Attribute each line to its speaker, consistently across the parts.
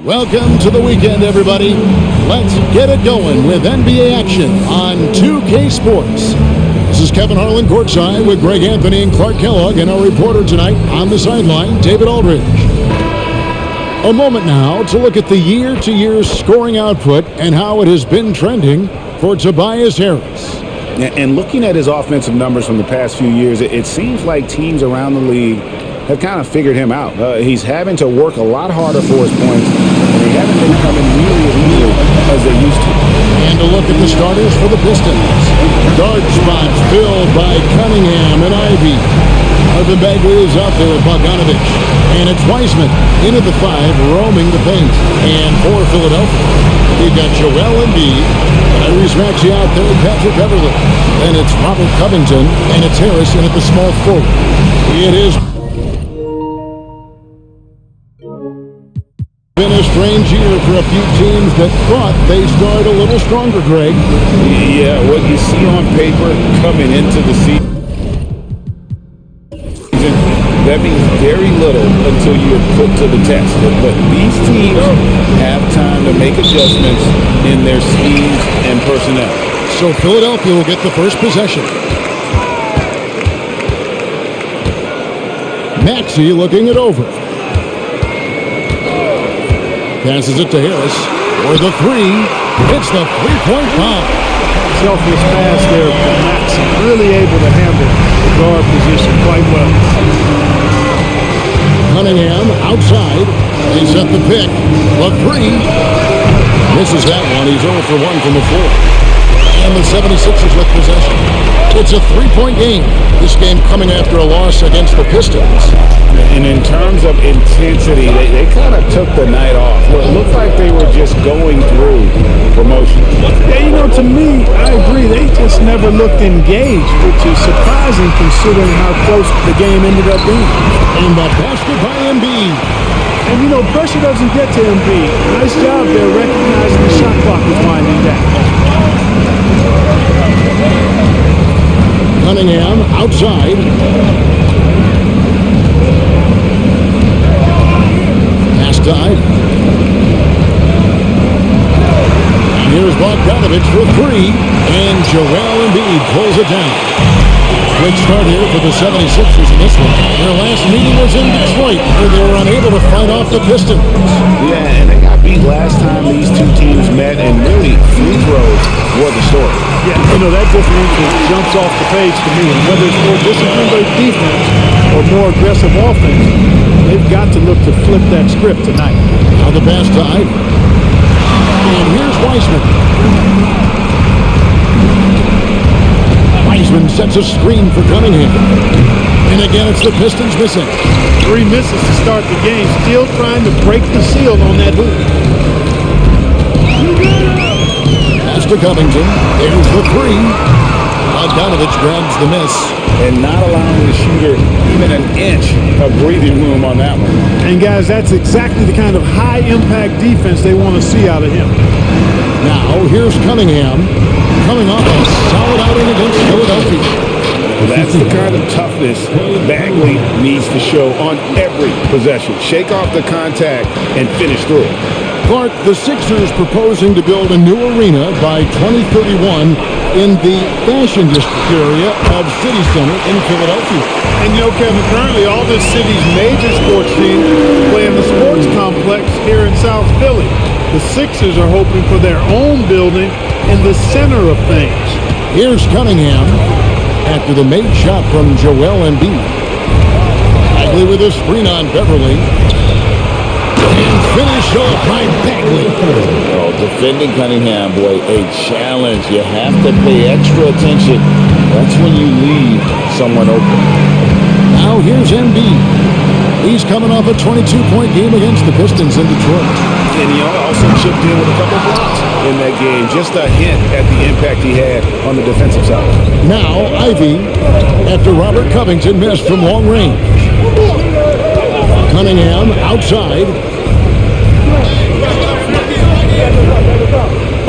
Speaker 1: Welcome to the weekend, everybody. Let's get it going with NBA action on 2K Sports. This is Kevin Harlan courtside with Greg Anthony and Clark Kellogg, and our reporter tonight on the sideline, David Aldridge. A moment now to look at the year-to-year scoring output and how it has been trending for Tobias Harris.
Speaker 2: And looking at his offensive numbers from the past few years, it seems like teams around the league have kind of figured him out. He's having to work a lot harder for his points, and they haven't been coming nearly as easily as they used to.
Speaker 1: And a look at the starters for the Pistons. Guard spots filled by Cunningham and Ivy. Marvin Bagley is out there with Bogdanovich. And it's Wiseman into the five, roaming the paint. And for Philadelphia, we've got Joel Embiid, Tyrese Maxey out there, Patrick Beverley. Then it's Robert Covington, and it's Harris in at the small forward. It is been a strange year for a few teams that thought they started a little stronger, Greg.
Speaker 2: Yeah, what you see on paper coming into the season, that means very little until you're put to the test. But these teams have time to make adjustments in their schemes and personnel.
Speaker 1: So Philadelphia will get the first possession. Maxey looking it over. Passes it to Harris for the three. It's the three-point bomb.
Speaker 3: Selfless pass there from Maxey. Really able to handle the guard position quite well.
Speaker 1: Cunningham outside. He set the pick. The three. Misses that one. He's 0 for 1 from the floor. And the 76ers with possession. It's a three-point game. This game coming after a loss against the Pistons.
Speaker 2: And in terms of intensity, they kind of took the night off. It looked like they were just going through promotion.
Speaker 3: Yeah, to me, I agree. They just never looked engaged, which is surprising considering how close the game ended up being.
Speaker 1: And the basket by Embiid.
Speaker 3: And, pressure doesn't get to Embiid. Nice job there recognizing the shot clock was winding down.
Speaker 1: Cunningham outside. Pass to Ivy. And here's Bogdanovich for three. And Joel Embiid pulls it down. Quick start here for the 76ers in this one. Their last meeting was in Detroit, where they were unable to fight off the Pistons.
Speaker 2: Yeah, and they got beat last time these two teams met, and really free throws were the story.
Speaker 3: Yeah, that differential jumps off the page to me. And whether it's more disciplined defense or more aggressive offense, they've got to look to flip that script tonight.
Speaker 1: Now the pass to Ivy. And here's Wiseman. Wiseman sets a screen for Cunningham. And again, it's the Pistons missing.
Speaker 3: 3 misses to start the game. Still trying to break the seal on that hoop.
Speaker 1: Pass to Covington. There's the three. Bogdanovich grabs the miss.
Speaker 2: And not allowing the shooter even an inch of breathing room on that one.
Speaker 3: And guys, that's exactly the kind of high-impact defense they want to see out of him.
Speaker 1: Now, here's Cunningham coming off a solid outing against Philadelphia.
Speaker 2: That's the kind of toughness Bagley needs to show on every possession. Shake off the contact and finish through it.
Speaker 1: Clark, the Sixers proposing to build a new arena by 2031 in the Fashion District area of City Center in Philadelphia.
Speaker 3: And Kevin, currently all this city's major sports teams play in the sports complex here in South Philly. The Sixers are hoping for their own building in the center of things.
Speaker 1: Here's Cunningham after the made shot from Joel Embiid. Bagley with a screen on Beverly. And finish off by Bagley.
Speaker 2: Oh, defending Cunningham, boy, a challenge. You have to pay extra attention. That's when you leave someone open.
Speaker 1: Now here's Embiid. He's coming off a 22-point game against the Pistons in Detroit.
Speaker 2: And he also chipped in with a couple blocks in that game. Just a hint at the impact he had on the defensive side.
Speaker 1: Now Ivy, after Robert Covington missed from long range. Cunningham outside.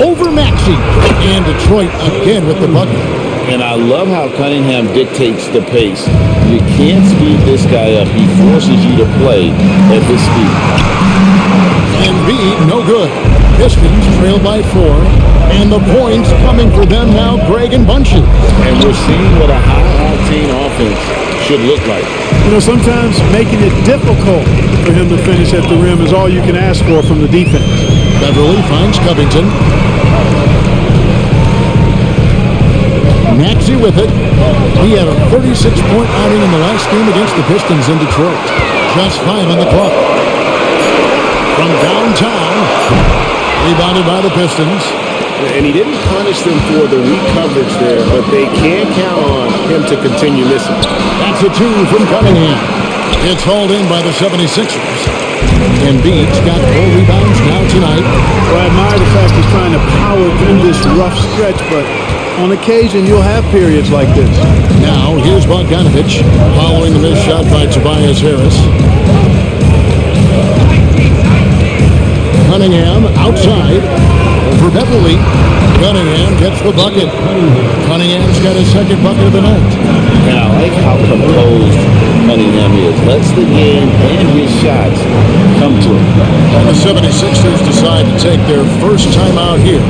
Speaker 1: Over Maxey. And Detroit again with the bucket.
Speaker 2: And I love how Cunningham dictates the pace. You can't speed this guy up. He forces you to play at his speed.
Speaker 1: Embiid no good. Pistons trail by 4. And the points coming for them now, Greg and Bunches.
Speaker 2: And we're seeing what a high-octane offense should look like.
Speaker 3: You know, sometimes making it difficult for him to finish at the rim is all you can ask for from the defense.
Speaker 1: Beverly finds Covington. Maxey with it. He had a 36-point outing in the last game against the Pistons in Detroit. Just 5 on the clock. From downtown, rebounded by the Pistons.
Speaker 2: And he didn't punish them for the weak coverage there, but they can count on him to continue missing.
Speaker 1: That's a 2 from Cunningham. It's hauled in by the 76ers. Embiid's got 4 rebounds now tonight.
Speaker 3: Well, I admire the fact he's trying to power through this rough stretch, but on occasion you'll have periods like this.
Speaker 1: Now, here's Bogdanovich following the missed shot by Tobias Harris. Cunningham outside over Beverly. Cunningham gets the bucket. Cunningham's got his second bucket of the night.
Speaker 2: And I like how composed Cunningham is. Lets the game and his shots come to him.
Speaker 1: And the 76ers decide to take their first time out here.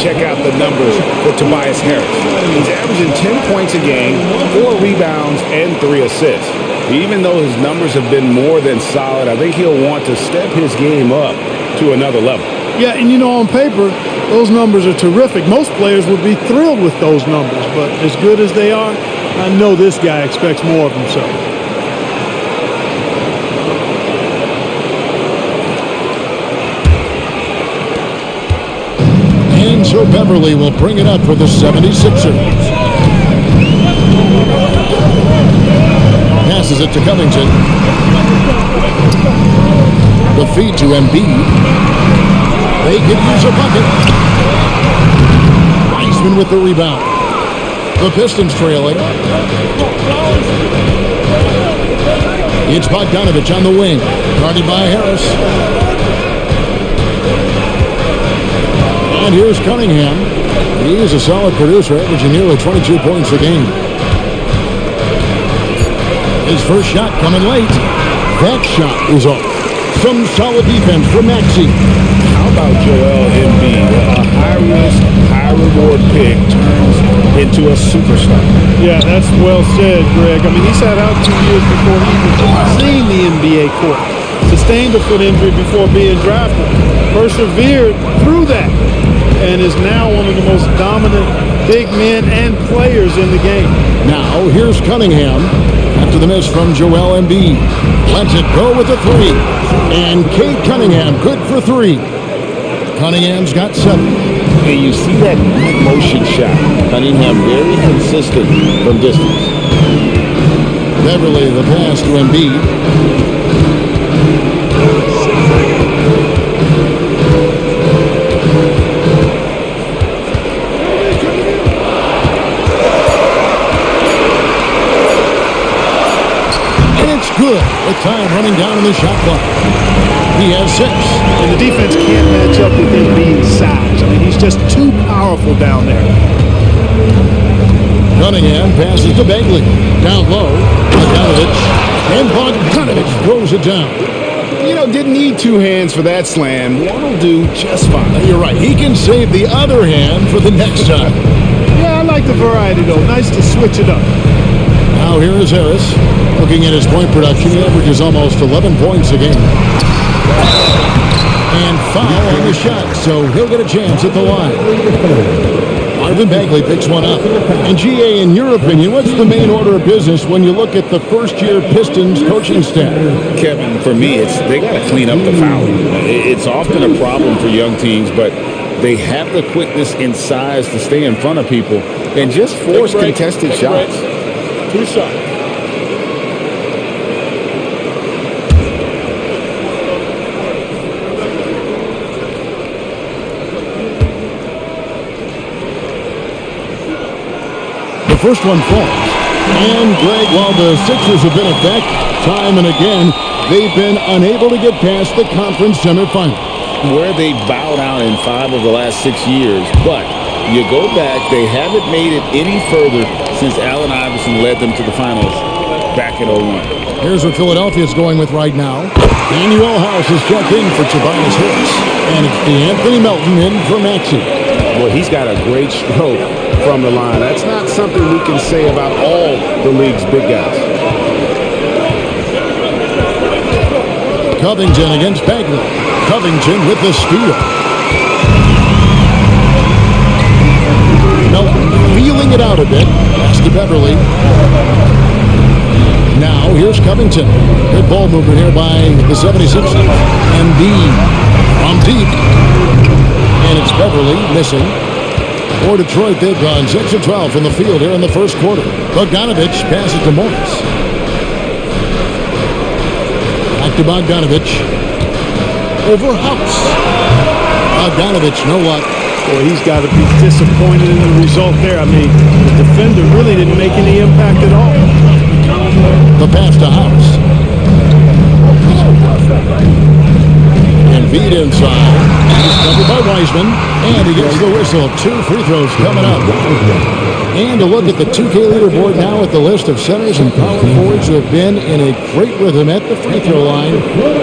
Speaker 2: Check out the numbers for Tobias Harris. He's averaging 10 points a game, 4 rebounds, and 3 assists. Even though his numbers have been more than solid, I think he'll want to step his game up to another level.
Speaker 3: Yeah, and you know, on paper, those numbers are terrific. Most players would be thrilled with those numbers, but as good as they are, I know this guy expects more of himself.
Speaker 1: And so Beverly will bring it up for the 76ers. Passes it to Covington. The feed to Embiid. They could use a bucket. Wiseman with the rebound. The Pistons trailing. It's Bogdanovich on the wing. Guarded by Harris. And here's Cunningham. He is a solid producer, averaging nearly 22 points a game. His first shot coming late. That shot is off. Some solid defense from Maxey.
Speaker 2: How about Joel Embiid? A high-risk, high-reward pick turns into a superstar.
Speaker 3: Yeah, that's well said, Greg. I mean, he sat out 2 years before he even seen the NBA court. Sustained a foot injury before being drafted. Persevered through that. And is now one of the most dominant big men and players in the game.
Speaker 1: Now, here's Cunningham after the miss from Joel Embiid. Lets it go with a 3. And Cade Cunningham, good for 3. Cunningham's got 7.
Speaker 2: And you see that quick motion shot. Cunningham very consistent from distance.
Speaker 1: Beverly, the pass to Embiid. Good. With time running down in the shot clock. He has 6.
Speaker 3: And the defense can't match up with Embiid's size. I mean, he's just too powerful down there.
Speaker 1: Cunningham passes to Bagley. Down low. Bogdanovich. And Bogdanovich throws it down.
Speaker 2: You know, didn't need two hands for that slam. One will do just fine.
Speaker 1: You're right. He can save the other hand for the next time.
Speaker 3: Yeah, I like the variety, though. Nice to switch it up.
Speaker 1: Now here is Harris. Looking at his point production, he averages almost 11 points a game. And foul on the shot, so he'll get a chance at the line. Marvin Bagley picks one up. And GA, in your opinion, what's the main order of business when you look at the first-year Pistons coaching staff?
Speaker 2: Kevin, for me, they got to clean up the fouling. It's often a problem for young teams, but they have the quickness and size to stay in front of people and just force contested shots.
Speaker 3: 2 shots.
Speaker 1: The first one falls. And, Greg, while the Sixers have been a fact time and again, they've been unable to get past the conference semifinal.
Speaker 2: Where they bowed out in 5 of the last 6 years. But you go back, they haven't made it any further since Allen Iverson led them to the finals back in 01.
Speaker 1: Here's what Philadelphia's going with right now. Daniel House is checked in for Tobias Harris. And it's the Anthony Melton in for Maxey.
Speaker 2: Well, he's got a great stroke from the line. That's not something we can say about all the league's big guys.
Speaker 1: Covington against Bagley. Covington with the steal. Melton feeling it out a bit. Pass to Beverly. Now here's Covington. Good ball movement here by the 76ers. Embiid from deep. And it's Beverly missing. For Detroit, they've gone 6 of 12 from the field here in the first quarter. Bogdanovich passes to Morris. Back to Bogdanovich. Over House. Bogdanovich, no luck.
Speaker 3: Boy, he's got to be disappointed in the result there. I mean, the defender really didn't make any impact at all.
Speaker 1: The pass to House. Embiid inside. He's covered by Wiseman. And he gets the whistle. 2 free throws coming up. And a look at the 2K leaderboard now at the list of centers and power forwards who have been in a great rhythm at the free throw line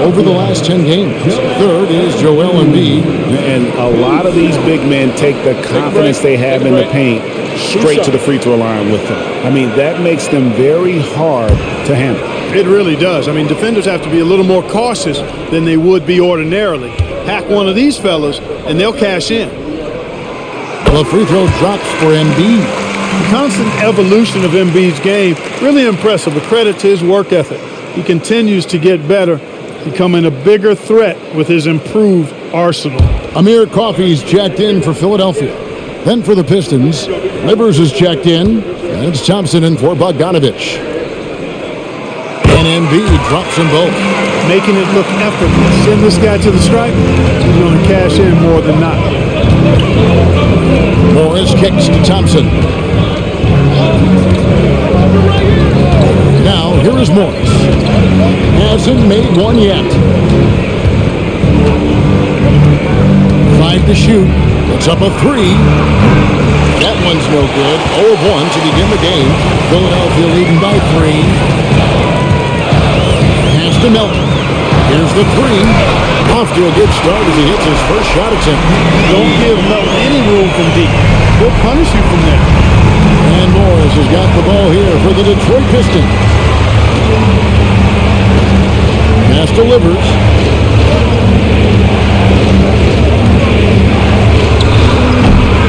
Speaker 1: over the last 10 games. Third is Joel Embiid.
Speaker 2: And a lot of these big men take the confidence they have in the paint straight to the free throw line with them. I mean, that makes them very hard to handle.
Speaker 3: It really does. I mean, defenders have to be a little more cautious than they would be ordinarily. Hack one of these fellas, and they'll cash in.
Speaker 1: The free throw drops for Embiid.
Speaker 3: The constant evolution of Embiid's game, really impressive. A credit to his work ethic. He continues to get better, becoming a bigger threat with his improved arsenal.
Speaker 1: Amir Coffey's checked in for Philadelphia. Then for the Pistons, Livers is checked in. And it's Thompson in for Bogdanovich. And Embiid drops them both.
Speaker 3: Making it look effortless. Send this guy to the stripe, he's going to cash in more than not.
Speaker 1: Morris kicks to Thompson. Now, here is Morris. Hasn't made one yet. 5 to shoot. It's up a 3. That one's no good. 0 of 1 to begin the game. Philadelphia leading by 3. Pass to Melton. Here's the 3. Off to a good start as he hits his first shot attempt.
Speaker 3: Don't give Melton any room from deep. He'll punish you from there.
Speaker 1: And Morris has got the ball here for the Detroit Pistons. Pass to Livers.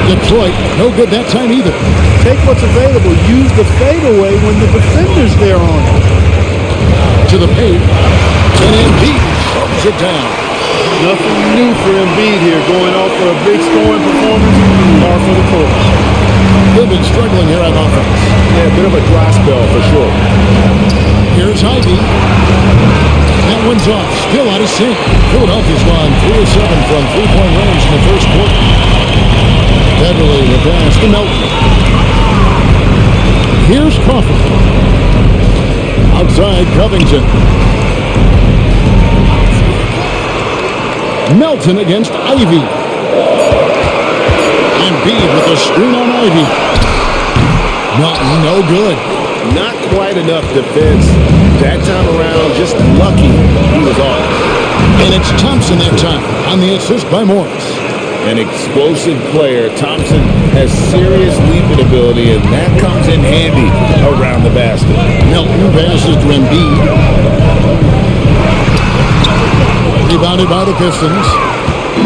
Speaker 1: Detroit, no good that time either.
Speaker 3: Take what's available. Use the fadeaway when the defender's there on it.
Speaker 1: To the paint. And Embiid slows it down.
Speaker 3: Nothing new for Embiid here. Going off for a big scoring performance. Par for the course.
Speaker 1: They've been struggling here on offense.
Speaker 2: Yeah, a bit of a dry spell for sure.
Speaker 1: Here's Ivy. That one's off. Still out of sync. Philadelphia's gone 3 of 7 from three-point range in the first quarter. Beverly with pass to Melton. Here's Crawford. Outside Covington. Melton against Ivy. Embiid with a screen on Ivy. Melton, no good.
Speaker 2: Not quite enough defense. That time around, just lucky he was off.
Speaker 1: And it's Thompson that time on the assist by Morris.
Speaker 2: An explosive player. Thompson has serious leaping ability, and that comes in handy around the basket.
Speaker 1: Melton passes to Embiid. Rebounded by the Pistons.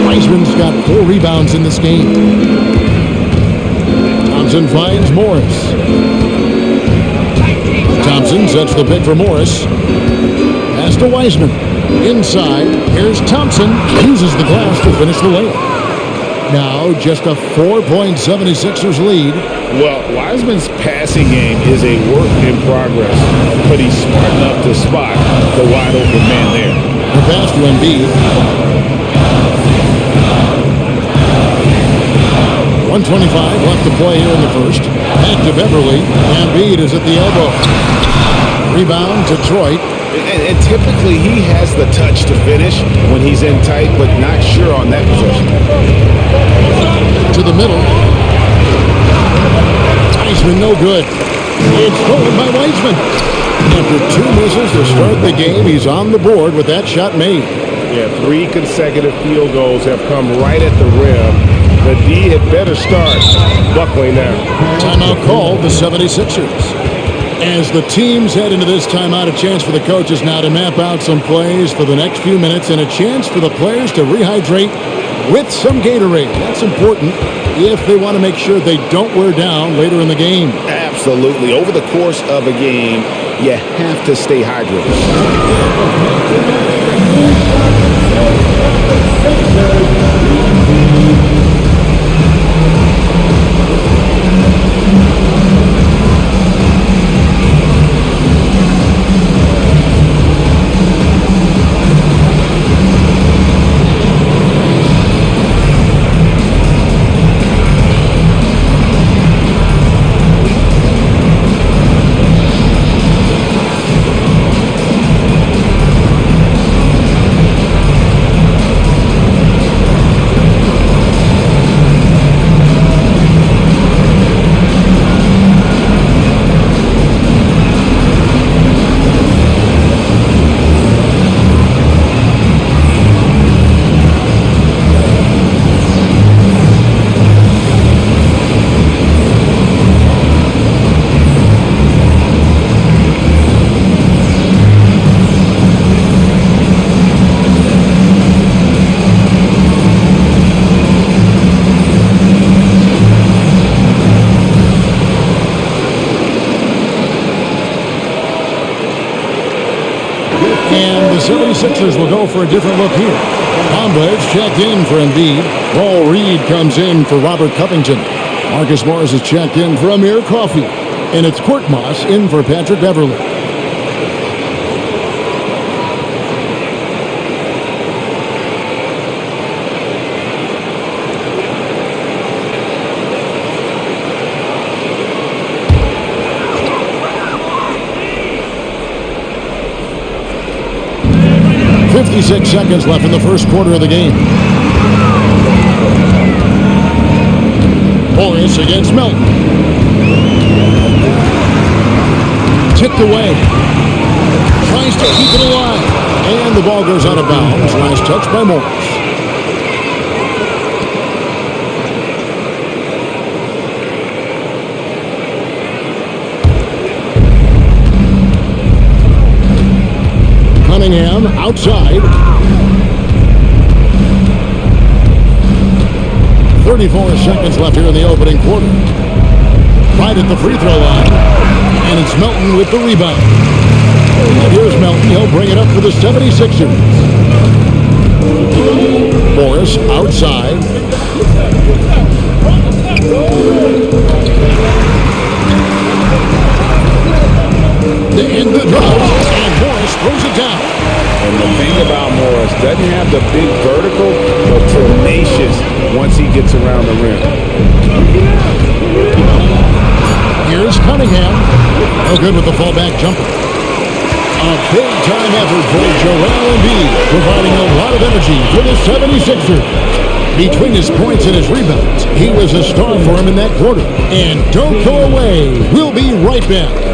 Speaker 1: Wiseman's got 4 rebounds in this game. Thompson finds Morris. Thompson sets the pick for Morris. Pass to Wiseman. Inside, here's Thompson. Uses the glass to finish the layup. Now just a 4-point 76ers lead.
Speaker 2: Well, Wiseman's passing game is a work in progress, but he's smart enough to spot the wide open man there.
Speaker 1: The pass to Embiid. 1:25 left to play here in the first. Back to Beverly. Embiid is at the elbow. Rebound to Detroit.
Speaker 2: And typically he has the touch to finish when he's in tight, but not sure on that possession.
Speaker 1: To the middle. Wiseman no good. It's stolen by Wiseman. After 2 misses to start the game, he's on the board with that shot made.
Speaker 2: Yeah, 3 consecutive field goals have come right at the rim. The D had better start buckling now.
Speaker 1: Timeout called the 76ers. As the teams head into this timeout, a chance for the coaches now to map out some plays for the next few minutes and a chance for the players to rehydrate with some Gatorade. That's important if they want to make sure they don't wear down later in the game.
Speaker 2: Absolutely. Over the course of a game, you have to stay hydrated.
Speaker 1: And the 76ers will go for a different look here. Bombledge checked in for Embiid. Paul Reed comes in for Robert Covington. Marcus Morris is checked in for Amir Coffey. And it's Court Moss in for Patrick Beverly. .56 seconds left in the first quarter of the game. Morris against Melton. Tipped away. Tries to keep it alive. And the ball goes out of bounds. Last touch by Morris. Cunningham outside. 34 seconds left here in the opening quarter. Right at the free throw line. And it's Melton with the rebound. And here's Melton. He'll bring it up for the 76ers. Morris outside. The end of the drive. And Morris throws it down.
Speaker 2: And the thing about Morris, doesn't have the big vertical, but tenacious once he gets around the rim.
Speaker 1: Here's Cunningham. No good with the fallback jumper. A big-time effort for Joel Embiid, providing a lot of energy for the 76ers. Between his points and his rebounds, he was a star for him in that quarter. And don't go away. We'll be right back.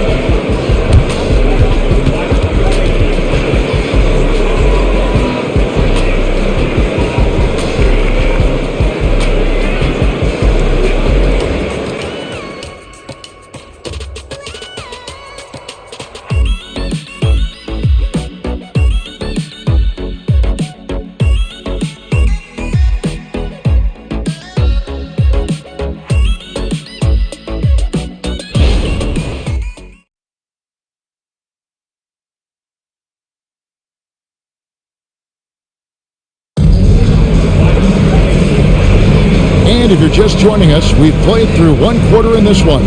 Speaker 1: And if you're just joining us, we've played through one quarter in this one.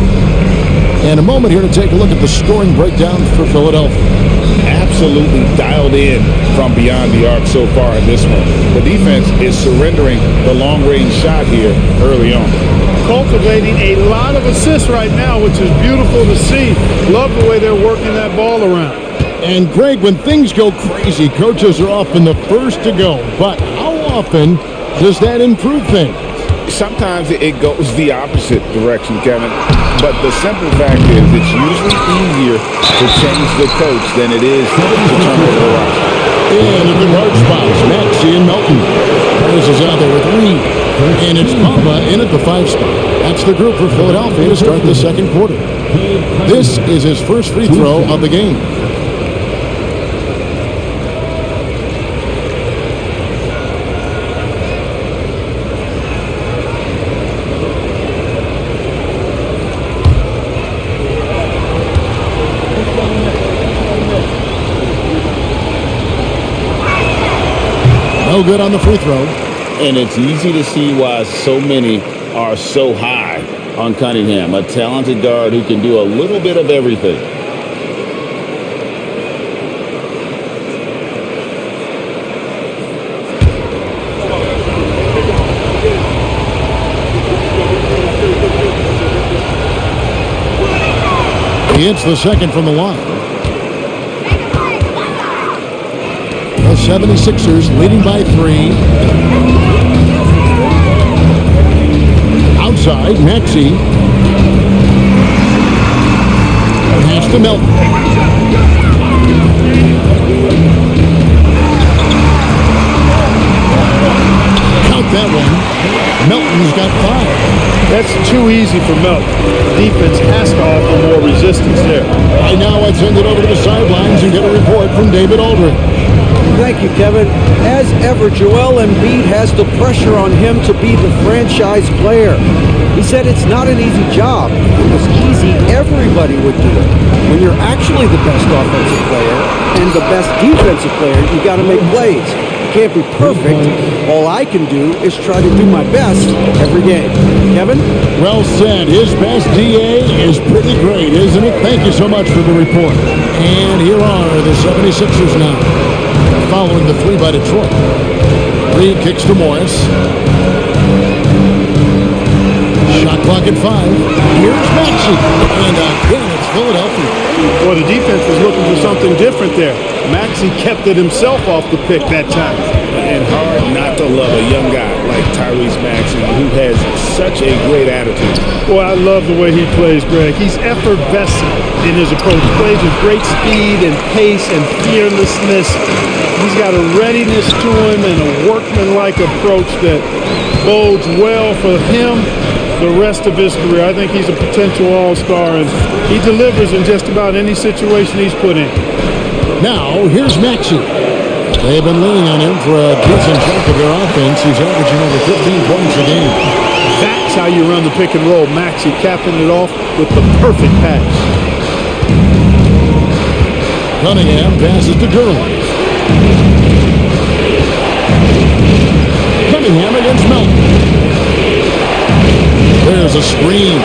Speaker 1: And a moment here to take a look at the scoring breakdown for Philadelphia.
Speaker 2: Absolutely dialed in from beyond the arc so far in this one. The defense is surrendering the long-range shot here early on.
Speaker 3: Cultivating a lot of assists right now, which is beautiful to see. Love the way they're working that ball around.
Speaker 1: And Greg, when things go crazy, coaches are often the first to go. But how often does that improve things?
Speaker 2: Sometimes it goes the opposite direction, Kevin. But the simple fact is it's usually easier to change the coach than it is to turn over the roster.
Speaker 1: And at the guard spots, Maxey and Melton. Harris is out there with Reed. And it's Papa in at the 5 spot. That's the group for Philadelphia to start the second quarter. This is his first free throw of the game. No good on the free throw.
Speaker 2: And it's easy to see why so many are so high on Cunningham, a talented guard who can do a little bit of everything.
Speaker 1: He hits the second from the line. The 76ers leading by 3. Outside, Maxey. Pass to Melton. Count that one. Melton's got 5.
Speaker 3: That's too easy for Melton. Defense has to offer more resistance there.
Speaker 1: Right now, I send it over to the sidelines and get a report from David Aldridge.
Speaker 4: Thank you, Kevin. As ever, Joel Embiid has the pressure on him to be the franchise player. He said it's not an easy job. If it was easy, everybody would do it. When you're actually the best offensive player and the best defensive player, you got to make plays. You can't be perfect. All I can do is try to do my best every game. Kevin?
Speaker 1: Well said. His best DA is pretty great, isn't it? Thank you so much for the report. And here are the 76ers now, following the 3 by Detroit. Reed kicks to Morris. Shot clock at 5. Here's Maxey. And again, it's Philadelphia.
Speaker 3: Well, the defense was looking for something different there. Maxey kept it himself off the pick that time.
Speaker 2: And hard not to love a young guy like Tyrese Maxey, who has such a great attitude.
Speaker 3: Boy, I love the way he plays, Greg. He's effervescent in his approach. Plays with great speed and pace and fearlessness. He's got a readiness to him and a workmanlike approach that bodes well for him the rest of his career. I think he's a potential all-star, and he delivers in just about any situation he's put in.
Speaker 1: Now, here's Maxey. They've been leaning on him for a decent chunk of their offense. He's averaging over 15 points a game.
Speaker 3: That's how you run the pick and roll. Maxey capping it off with the perfect pass.
Speaker 1: Cunningham passes to Gurley. Cunningham against Melton. There's a screen.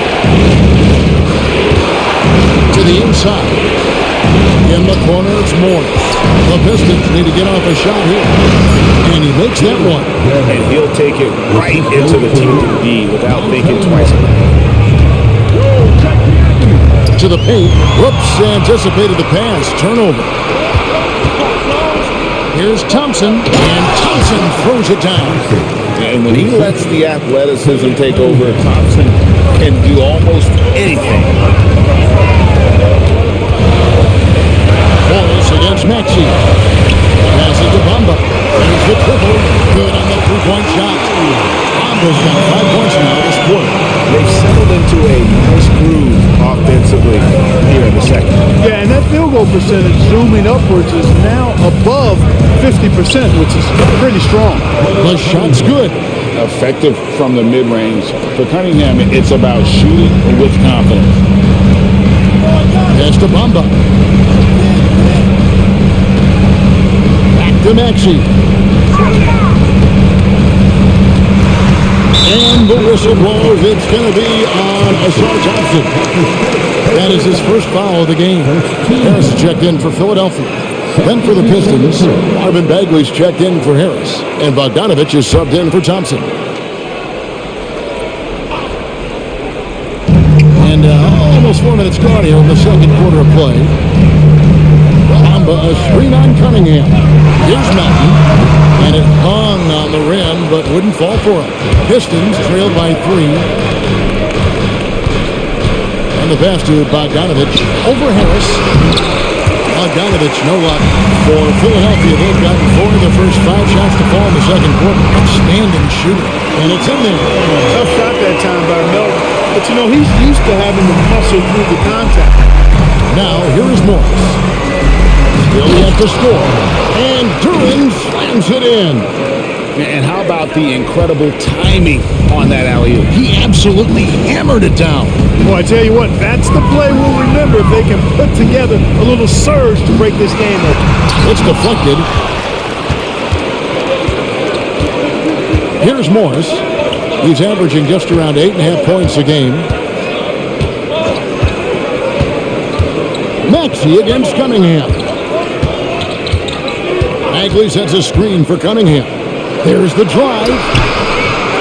Speaker 1: To the inside. In the corner, it's Morris. The Pistons need to get off a shot here. And he makes that one.
Speaker 2: And he'll take it right into the team D without thinking twice about it.
Speaker 1: To the paint. Whoops, anticipated the pass. Turnover. Here's Thompson. And Thompson throws it down.
Speaker 2: And when he lets the athleticism take over, Thompson can do almost anything.
Speaker 1: Morris against Maxey. Passes to Bamba. There's the triple. Good on the three-point shot. Bamba's got 5 points now this quarter.
Speaker 2: They've settled into a nice groove offensively here in the second.
Speaker 3: Yeah, and that field goal percentage zooming upwards is now above 50%, which is pretty strong.
Speaker 1: The shot's good.
Speaker 2: Effective from the mid-range. For Cunningham, it's about shooting with confidence.
Speaker 1: Pass to Bamba. Back to Maxey. And the whistle blows. It's going to be on Ashar Johnson. That is his first foul of the game. Harris checked in for Philadelphia. Then for the Pistons, Marvin Bagley's checked in for Harris. And Bogdanovich is subbed in for Thompson. And almost 4 minutes gone here in the second quarter of play. Bamba, a screen on Cunningham. Here's Melton. And it hung on the rim, but wouldn't fall for it. Pistons trailed by 3. And the pass to Bogdanovich over Harris. Bogdanovich, no luck for Philadelphia. They've gotten 4 of the first 5 shots to fall in the second quarter. Outstanding shooting. And it's in there.
Speaker 3: Tough shot that time by Melton. But, you know, he's used to having to muscle through the contact.
Speaker 1: Now, here is Morris. Still yet to score. And Duran slams it in.
Speaker 2: And how about the incredible timing on that alley-oop?
Speaker 1: He absolutely hammered it down.
Speaker 3: Boy, I tell you what, that's the play we'll remember if they can put together a little surge to break this game open.
Speaker 1: It's deflected. Here's Morris. He's averaging just around 8.5 points a game. Maxey against Cunningham. Bagley sets a screen for Cunningham. There's the drive.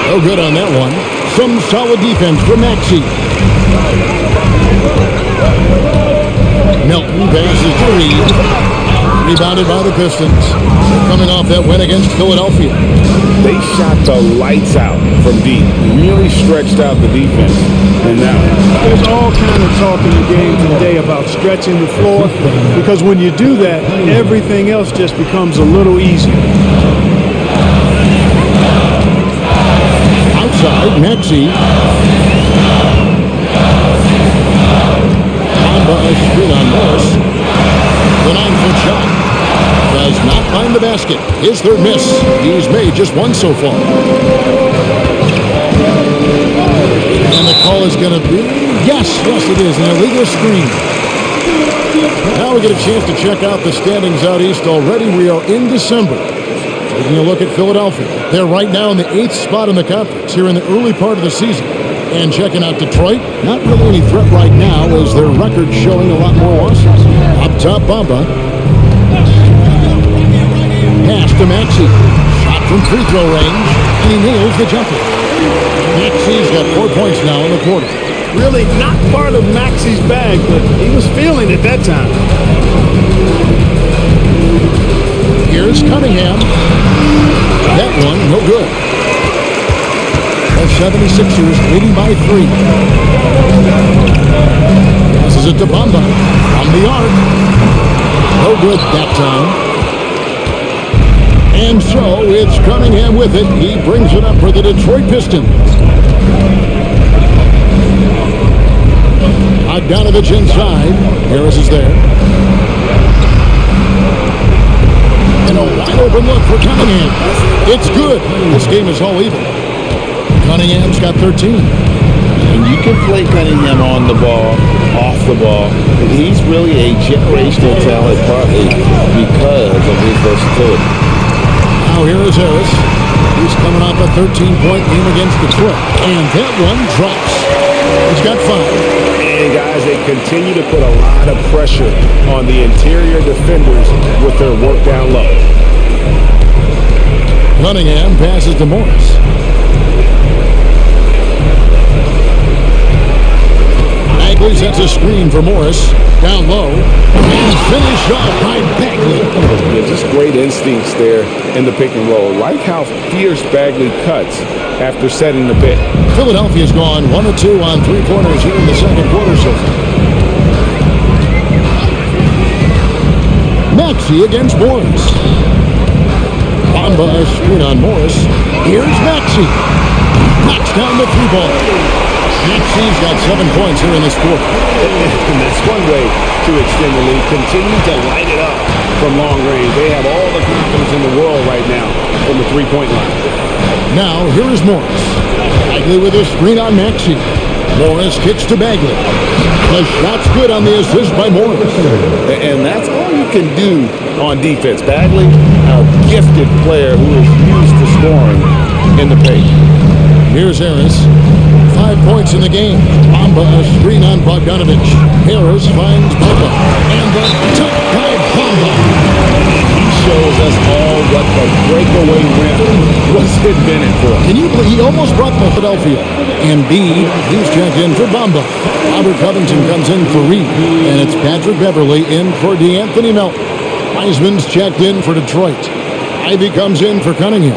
Speaker 1: No good on that one. Some solid defense for Maxey. Melton passes to Reed. Rebounded by the Pistons. Coming off that win against Philadelphia.
Speaker 2: They shot the lights out from deep. Really stretched out the defense. And now
Speaker 3: there's all kind of talk in the game today about stretching the floor, because when you do that, everything else just becomes a little easier.
Speaker 1: Outside, Maxey. Bamba, a screen on Morris. The 9-foot shot does not find the basket. His third miss. He's made just one so far. And the call is going to be, yes, it is, an illegal screen. Now we get a chance to check out the standings out east already. We are in December. Taking a look at Philadelphia. They're right now in the 8th spot in the conference here in the early part of the season. And checking out Detroit, not really any threat right now as their record showing a lot more losses. Up top, Bamba. Pass to Maxey. Shot from free throw range, and he nails the jumper. Maxey's got 4 points now in the quarter.
Speaker 3: Really not part of Maxey's bag, but he was feeling it that time.
Speaker 1: Here's Cunningham. That one, no good. The 76ers leading by 3. Passes it to Bamba from the arc. No good that time. And so it's Cunningham with it. He brings it up for the Detroit Pistons. Bogdanovich inside. Harris is there. And a wide open look for Cunningham. It's good. This game is all even. Cunningham's got 13.
Speaker 5: And you can play Cunningham on the ball, off the ball. He's really a generational talent, partly because of his versatility.
Speaker 1: Now here is Harris. He's coming off a 13-point game against Detroit. And that one drops. He's got 5.
Speaker 2: And guys, they continue to put a lot of pressure on the interior defenders with their work down low.
Speaker 1: Cunningham passes to Morris. Bagley sets a screen for Morris. Down low. And finished off by Bagley.
Speaker 2: Yeah, just great instincts there in the pick and roll. Like how fierce Bagley cuts after setting the pick.
Speaker 1: Philadelphia's gone 1 of 2 on 3-pointers here in the second quarter so far. Maxey against Morris. Bamba a screen on Morris. Here's Maxey. Knocks down the 3-ball. Maxey's got 7 points here in this quarter.
Speaker 2: And that's one way to extend the lead. Continue to light it up from long range. They have all the confidence in the world right now from the 3-point line.
Speaker 1: Now, here is Morris. Bagley with a screen on Maxey. Morris kicks to Bagley. The shot's good on the assist by Morris.
Speaker 2: And that's all you can do on defense. Bagley, a gifted player who is used to scoring in the paint.
Speaker 1: Here's Harris. 5 points in the game. Bamba a screen on Bogdanovich. Harris finds Bamba. And the tip by Bamba.
Speaker 2: He shows us all what the breakaway rim was invented for.
Speaker 1: Can you believe he almost brought Philadelphia? Embiid, he's checked in for Bamba. Robert Covington comes in for Reed. And it's Patrick Beverly in for DeAnthony Melton. Wiseman's checked in for Detroit. Ivy comes in for Cunningham.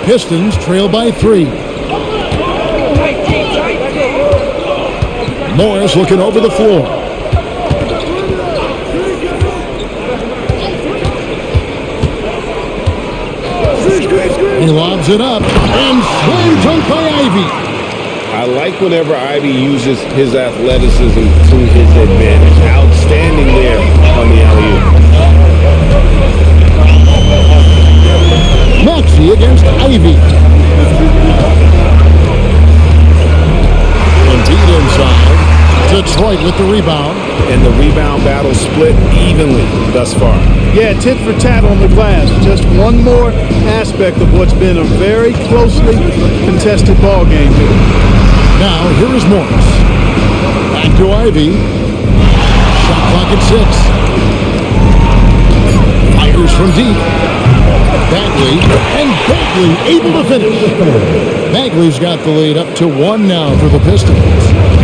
Speaker 1: Pistons trail by 3. Morris looking over the floor. He lobs it up and slam dunk by Ivy.
Speaker 2: I like whenever Ivy uses his athleticism to his advantage. Outstanding there on the alley-oop.
Speaker 1: Maxey against Ivy. Embiid inside. Detroit with the rebound.
Speaker 2: And the rebound battle split evenly thus far.
Speaker 3: Yeah, tit for tat on the glass. Just one more aspect of what's been a very closely contested ball game here.
Speaker 1: Now, here is Morris. Back to Ivy. Shot clock at 6. Fires from deep. Bagley, and Bagley able to finish. Bagley's got the lead up to 1 now for the Pistons.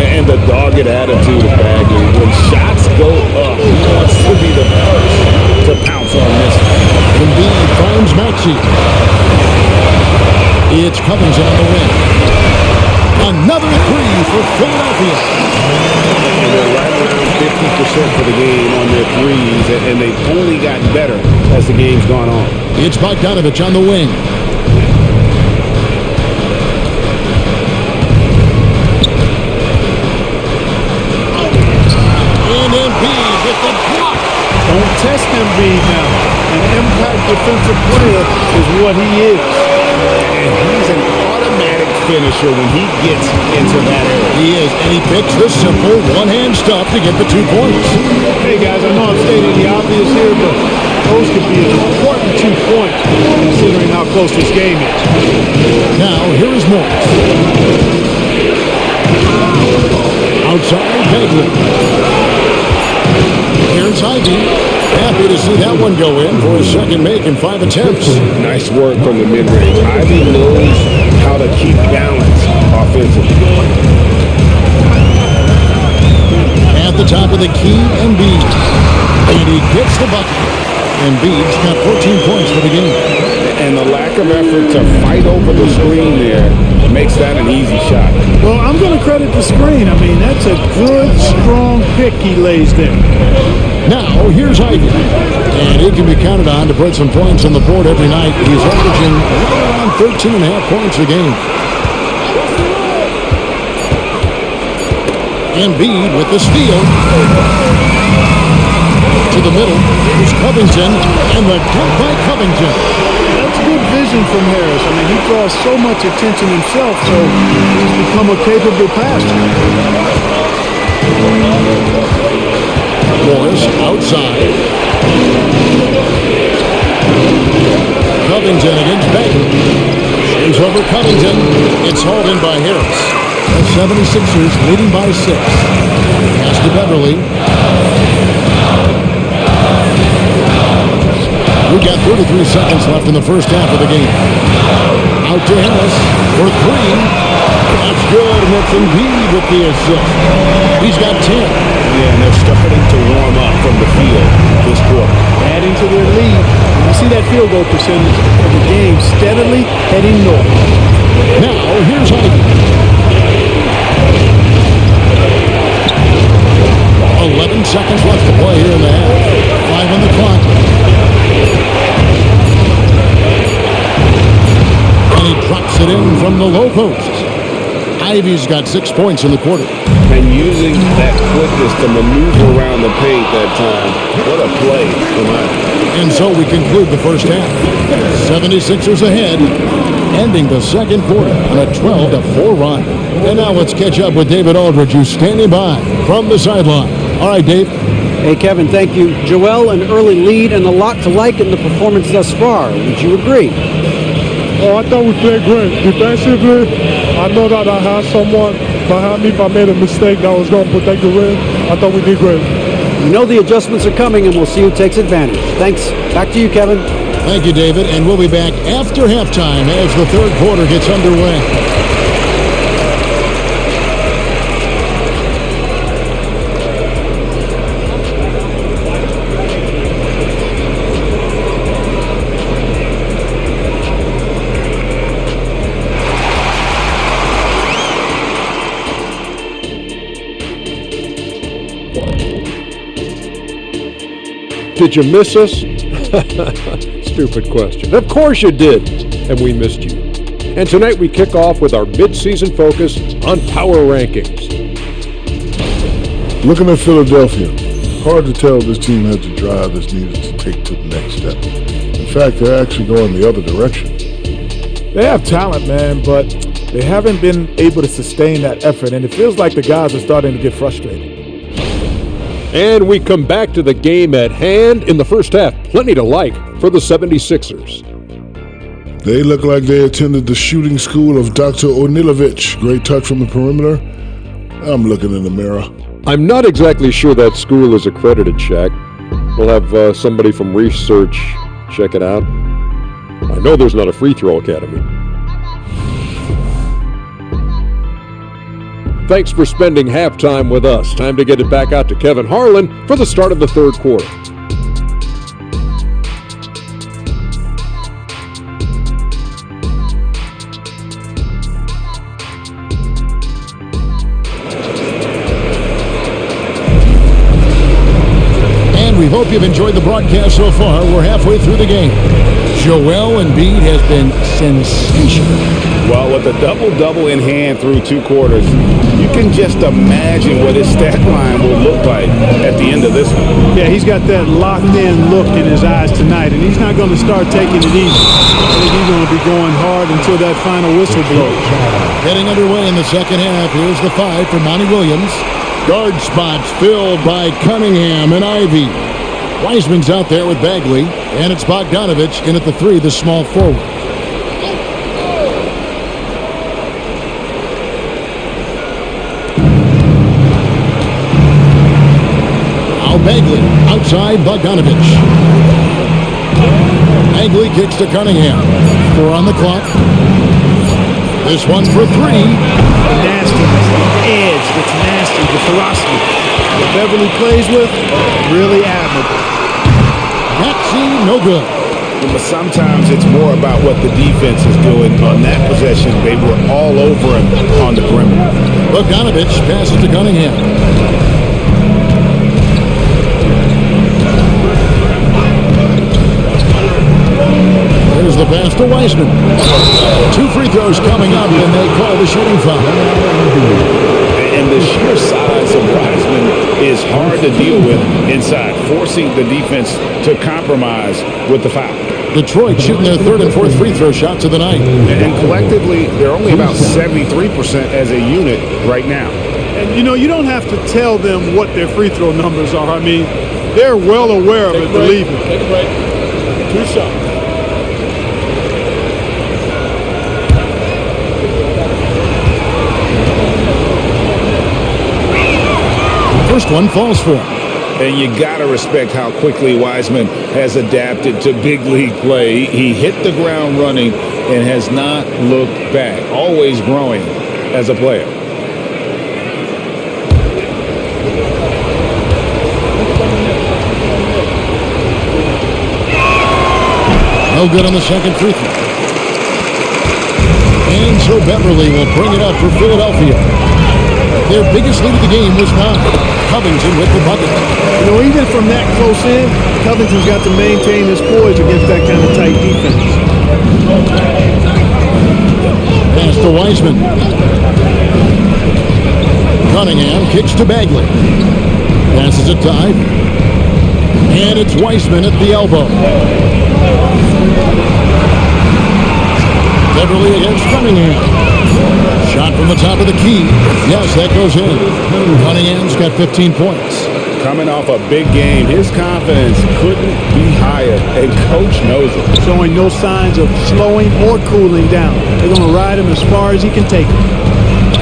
Speaker 2: And the dogged attitude of Bagley. When shots go up, he wants to be the first to pounce on this.
Speaker 1: Embiid finds Maxey. It's Covington on the wing. Another 3 for Philadelphia.
Speaker 2: And they're right around 50% for the game on their threes, and they've only gotten better as the game's gone on.
Speaker 1: It's Bogdanovich on the wing. And Embiid with the block.
Speaker 3: Don't test Embiid now. An impact defensive player is what he is.
Speaker 2: And he's an automatic finisher when he gets into that area.
Speaker 1: He is, and he picks the simple one-hand stuff to get the 2 points.
Speaker 3: Hey guys, I know I'm stating the obvious here, but those could be an important 2 points considering how close this game is.
Speaker 1: Now, here is Morris. Outside, Bagley. Here's Ivy. Happy to see that one go in for his second make in 5 attempts.
Speaker 2: Nice work from the mid-range. Ivy knows how to keep balance offensively.
Speaker 1: At the top of the key, Embiid. And he gets the bucket. Embiid's got 14 points for the game.
Speaker 2: And the lack of effort to fight over the screen there makes that an easy shot.
Speaker 3: Well, I'm going to credit the screen. I mean, that's a good, strong pick he lays there.
Speaker 1: Now, here's Ivy. And he can be counted on to put some points on the board every night. He's averaging right around 13.5 points a game. Embiid with the steal. To the middle. Here's Covington. And the dunk by Covington.
Speaker 3: That's good vision from Harris. I mean, he draws so much attention himself, so he's become a capable passer.
Speaker 1: Morris outside. Covington against Bagley. Shaves over Covington. It's hauled in by Harris. The 76ers leading by 6. Pass to Beverly. We've got 33 seconds left in the first half of the game. Out to Harris for 3. That's good, and it's Embiid with the assist. He's got 10.
Speaker 2: Yeah, and they're starting to warm up from the field this quarter.
Speaker 3: Adding to their lead. You see that field goal percentage of the game steadily heading north.
Speaker 1: Now, here's Ivy. 11 seconds left to play here in the half. 5 on the clock. And he drops it in from the low post. Ivy's got 6 points in the quarter.
Speaker 2: And using that quickness to maneuver around the paint that time. What a play from Ivy.
Speaker 1: And so we conclude the first half. 76ers ahead, ending the second quarter on a 12-4 run. And now let's catch up with David Aldridge, who's standing by from the sideline. All right, Dave.
Speaker 4: Hey, Kevin, thank you. Joel, an early lead and a lot to like in the performance thus far. Would you agree?
Speaker 6: Oh, I thought we played great. Defensively, I know that I had someone behind me. If I made a mistake that was going to protect the rim, I thought we did great.
Speaker 4: You know the adjustments are coming, and we'll see who takes advantage. Thanks. Back to you, Kevin.
Speaker 1: Thank you, David. And we'll be back after halftime as the third quarter gets underway.
Speaker 7: Did you miss us? Stupid question. Of course you did, and we missed you. And tonight we kick off with our mid-season focus on power rankings.
Speaker 8: Looking at Philadelphia, hard to tell if this team has the drive that's needed to take to the next step. In fact, they're actually going the other direction.
Speaker 9: They have talent, man, but they haven't been able to sustain that effort, and it feels like the guys are starting to get frustrated.
Speaker 7: And we come back to the game at hand in the first half. Plenty to like for the 76ers.
Speaker 8: They look like they attended the shooting school of Dr. Onilovich. Great touch from the perimeter. I'm looking in the mirror.
Speaker 7: I'm not exactly sure that school is accredited, Shaq. We'll have somebody from research check it out. I know there's not a free throw academy. Thanks for spending halftime with us. Time to get it back out to Kevin Harlan for the start of the third quarter.
Speaker 1: And we hope you've enjoyed the broadcast so far. We're halfway through the game. Joel Embiid has been sensational.
Speaker 2: Well, with a double-double in hand through 2 quarters, you can just imagine what his stat line will look like at the end of this one.
Speaker 3: Yeah, he's got that locked-in look in his eyes tonight, and he's not going to start taking it easy. I think he's going to be going hard until that final whistle blows.
Speaker 1: Getting underway in the second half. Here's the 5 for Monty Williams. Guard spots filled by Cunningham and Ivy. Wiseman's out there with Bagley, and it's Bogdanovich in at the 3, the small forward. Now Bagley outside Bogdanovich. Bagley kicks to Cunningham. 4 on the clock. This one's for 3.
Speaker 3: The nastiness, the edge that's nasty, the ferocity that Beverly plays with, really admirable.
Speaker 1: Maxey, no good.
Speaker 2: But sometimes it's more about what the defense is doing. On that possession, they were all over him on the perimeter.
Speaker 1: Bogdanovich passes to Cunningham. There's the pass to Wiseman. 2 free throws coming up, and they call the shooting foul.
Speaker 2: And the sheer size of Wiseman is hard to deal with inside, forcing the defense to compromise with the foul.
Speaker 1: Detroit shooting their 3rd and 4th free throw shots of the night.
Speaker 2: And collectively, they're only about 73% as a unit right now.
Speaker 3: And, you know, you don't have to tell them what their free throw numbers are. I mean, they're well aware of it, believe me.
Speaker 6: Take a break. 2 shots.
Speaker 1: First one falls for him.
Speaker 2: And you got to respect how quickly Wiseman has adapted to big league play. He hit the ground running and has not looked back, always growing as a player.
Speaker 1: No good on the second free throw. And so Beverly will bring it up for Philadelphia. Their biggest lead of the game was 9. Covington with the bucket.
Speaker 3: You know, even from that close in, Covington's got to maintain his poise against that kind of tight defense.
Speaker 1: Pass to Wiseman. Cunningham kicks to Bagley. Passes it to Ivy. And it's Weissman at the elbow. Beverly against Cunningham. Shot from the top of the key. Yes, that goes in. Cunningham's got 15 points.
Speaker 2: Coming off a big game, his confidence couldn't be higher, and Coach knows it.
Speaker 3: Showing no signs of slowing or cooling down. They're going to ride him as far as he can take him.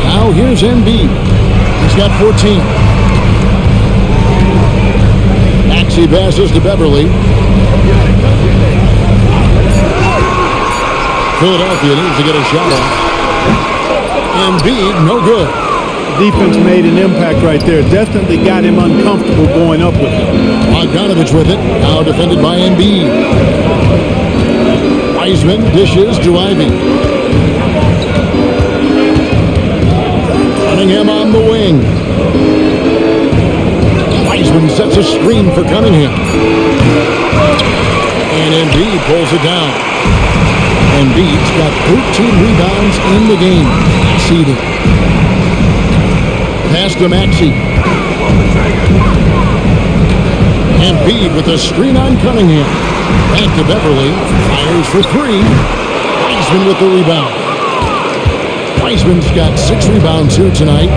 Speaker 1: Now here's Embiid. He's got 14. Maxey passes to Beverly. Philadelphia needs to get a shot off. Embiid, no good.
Speaker 3: Defense made an impact right there. Definitely got him uncomfortable going up with it.
Speaker 1: Bogdanovich with it. Now defended by Embiid. Weissman dishes to Ivy. Cunningham on the wing. Weissman sets a screen for Cunningham. And Embiid pulls it down. Embiid's got 13 rebounds in the game. Seeded. Pass to Maxey. Embiid with a screen on Cunningham. Back to Beverly. Fires for three. Weissman with the rebound. Weissman's got 6 rebounds here tonight.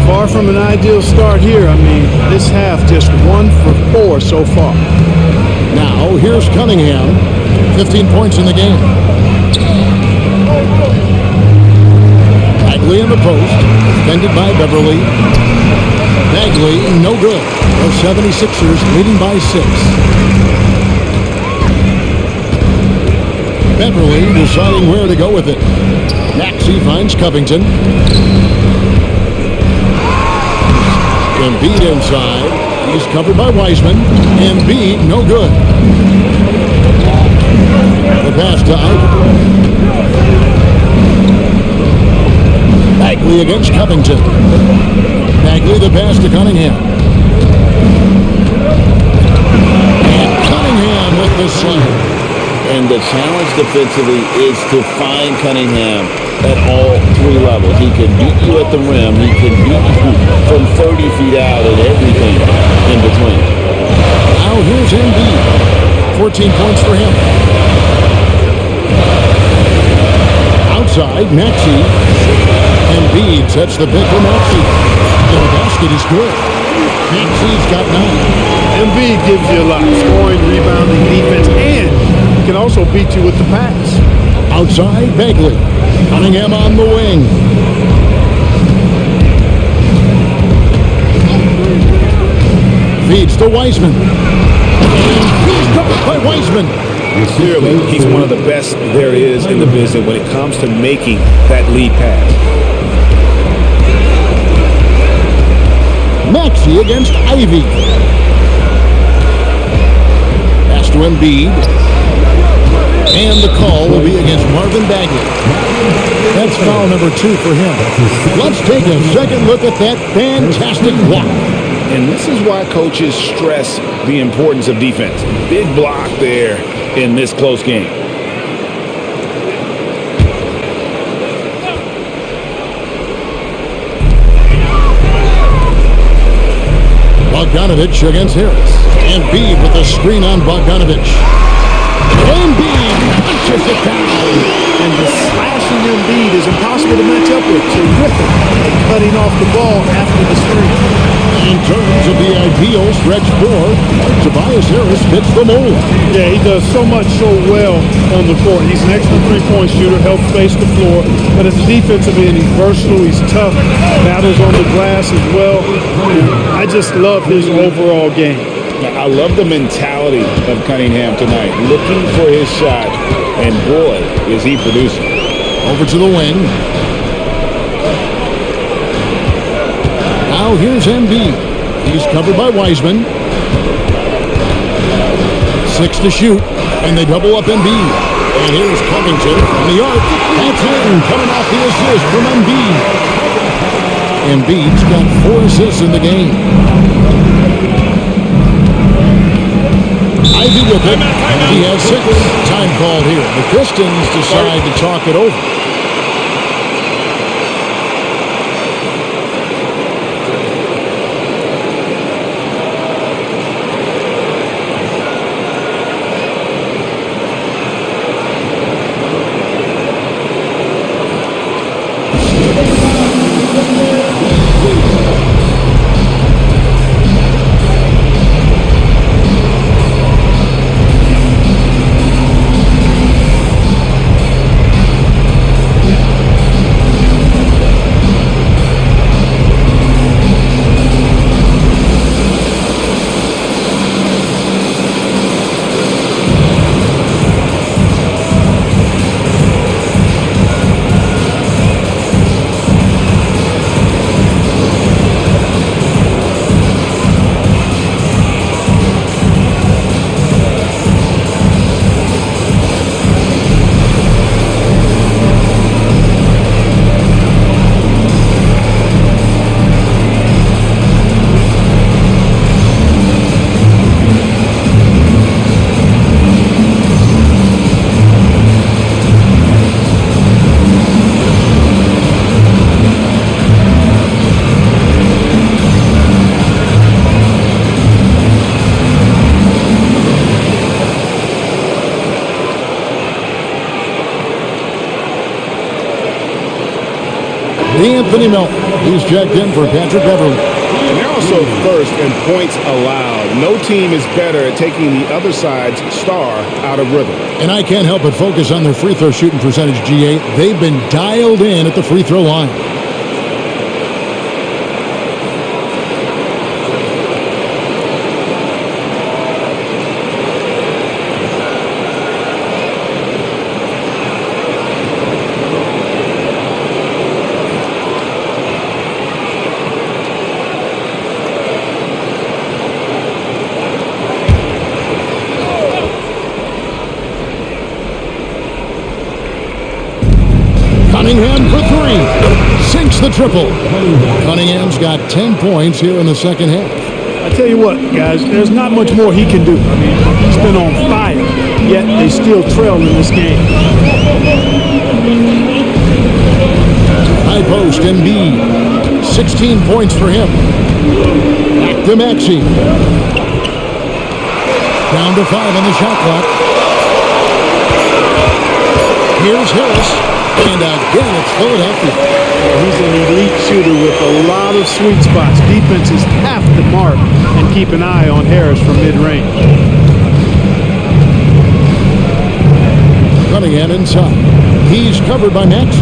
Speaker 3: Far from an ideal start here. I mean, this half just 1 for 4 so far.
Speaker 1: Now, here's Cunningham. 15 points in the game. Bagley in the post. Defended by Beverly. Bagley, no good. The 76ers leading by 6. Beverly deciding where to go with it. Maxey finds Covington. Embiid inside. He's covered by Weissman. Embiid, no good. The pass to Ivy. Bagley against Covington. Bagley the pass to Cunningham. And Cunningham with the slam.
Speaker 5: And the challenge defensively is to find Cunningham at all 3 levels. He can beat you at the rim. He can beat you from 30 feet out and everything in between.
Speaker 1: Now here's Embiid. 14 points for him. Outside, Maxey. Embiid sets the pick for Maxey. And the basket is good. Maxey's got 9.
Speaker 3: Embiid gives you a lot. Scoring, rebounding, defense, and he can also beat you with the pass.
Speaker 1: Outside, Bagley. Cunningham on the wing. Feeds to Weissman. And he's covered by Weissman.
Speaker 2: Clearly, he's one of the best there is in the business when it comes to making that lead pass.
Speaker 1: Maxey against Ivy. Pass to Embiid. And the call will be against Marvin Bagley. That's foul number 2 for him. Let's take a second look at that fantastic block.
Speaker 2: And this is why coaches stress the importance of defense. Big block there in this close game.
Speaker 1: Bogdanovich against Harris. Embiid with a screen on Bogdanovich. Embiid punches it down.
Speaker 3: And the slashing Embiid is impossible to match up with. Terrific at cutting off the ball after the screen.
Speaker 1: In terms of the ideal stretch 4, Tobias Harris fits the mold.
Speaker 3: Yeah, he does so much so well on the court. He's an excellent three-point shooter, helps space the floor. But as a defensive end, he's versatile, he's tough, battles on the glass as well. I just love his overall game.
Speaker 2: I love the mentality of Cunningham tonight, looking for his shot, and boy, is he producing.
Speaker 1: Over to the wing. Now here's Embiid. He's covered by Weissman. 6 to shoot, and they double up Embiid. And here's Covington from the arc. That's in, coming off the assist from Embiid. Embiid's got 4 assists in the game. Ivy with it. He has 6. Time called here. The Pistons decide to talk it over. Anthony Melton. He's checked in for Patrick Beverly.
Speaker 2: And they're also first in points allowed. No team is better at taking the other side's star out of rhythm.
Speaker 1: And I can't help but focus on their free throw shooting percentage, GA. They've been dialed in at the free throw line. Cunningham for three. Sinks the triple. Cunningham's got 10 points here in the second half.
Speaker 3: I tell you what, guys, there's not much more he can do. I mean, he's been on fire, yet they still trail in this game.
Speaker 1: High post, Embiid. 16 points for him. Back to Maxey. Down to 5 on the shot clock. Here's Harris. And again, it's Philadelphia.
Speaker 3: He's an elite shooter with a lot of sweet spots. Defenses have to mark and keep an eye on Harris from mid-range.
Speaker 1: Cunningham inside. He's covered by Max.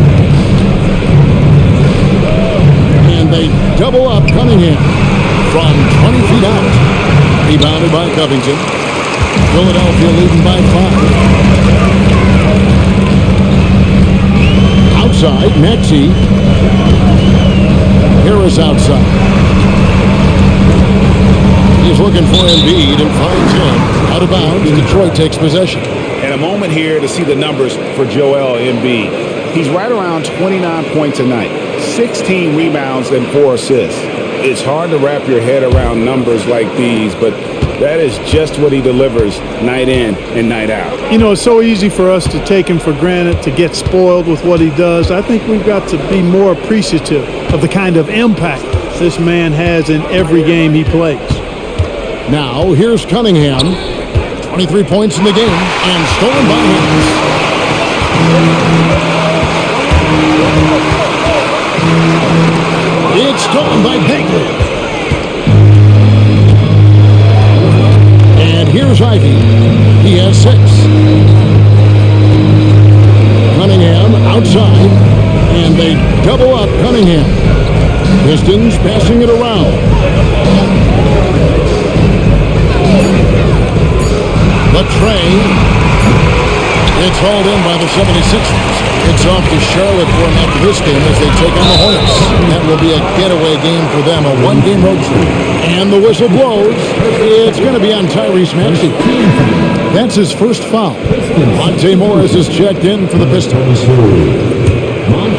Speaker 1: And they double up Cunningham from 20 feet out. Rebounded by Covington. Philadelphia leading by 5. Outside, Maxey. Harris outside. He's looking for Embiid and finds him. Out of bounds, Detroit takes possession.
Speaker 2: And a moment here to see the numbers for Joel Embiid. He's right around 29 points a night, 16 rebounds and 4 assists. It's hard to wrap your head around numbers like these, but that is just what he delivers night in and night out.
Speaker 3: You know, it's so easy for us to take him for granted, to get spoiled with what he does. I think we've got to be more appreciative of the kind of impact this man has in every game he plays.
Speaker 1: Now, here's Cunningham. 23 points in the game and stolen by Harris. It's stolen by Bagley. And here's Ivy. He has 6. Cunningham outside. And they double up Cunningham. Pistons passing it around. The tray. It's hauled in by the 76ers. It's off to Charlotte for a match this game as they take on the Hornets. That will be a getaway game for them, a one-game road trip. And the whistle blows. It's going to be on Tyrese Maxey. That's his first foul. Monte Morris is checked in for the Pistons.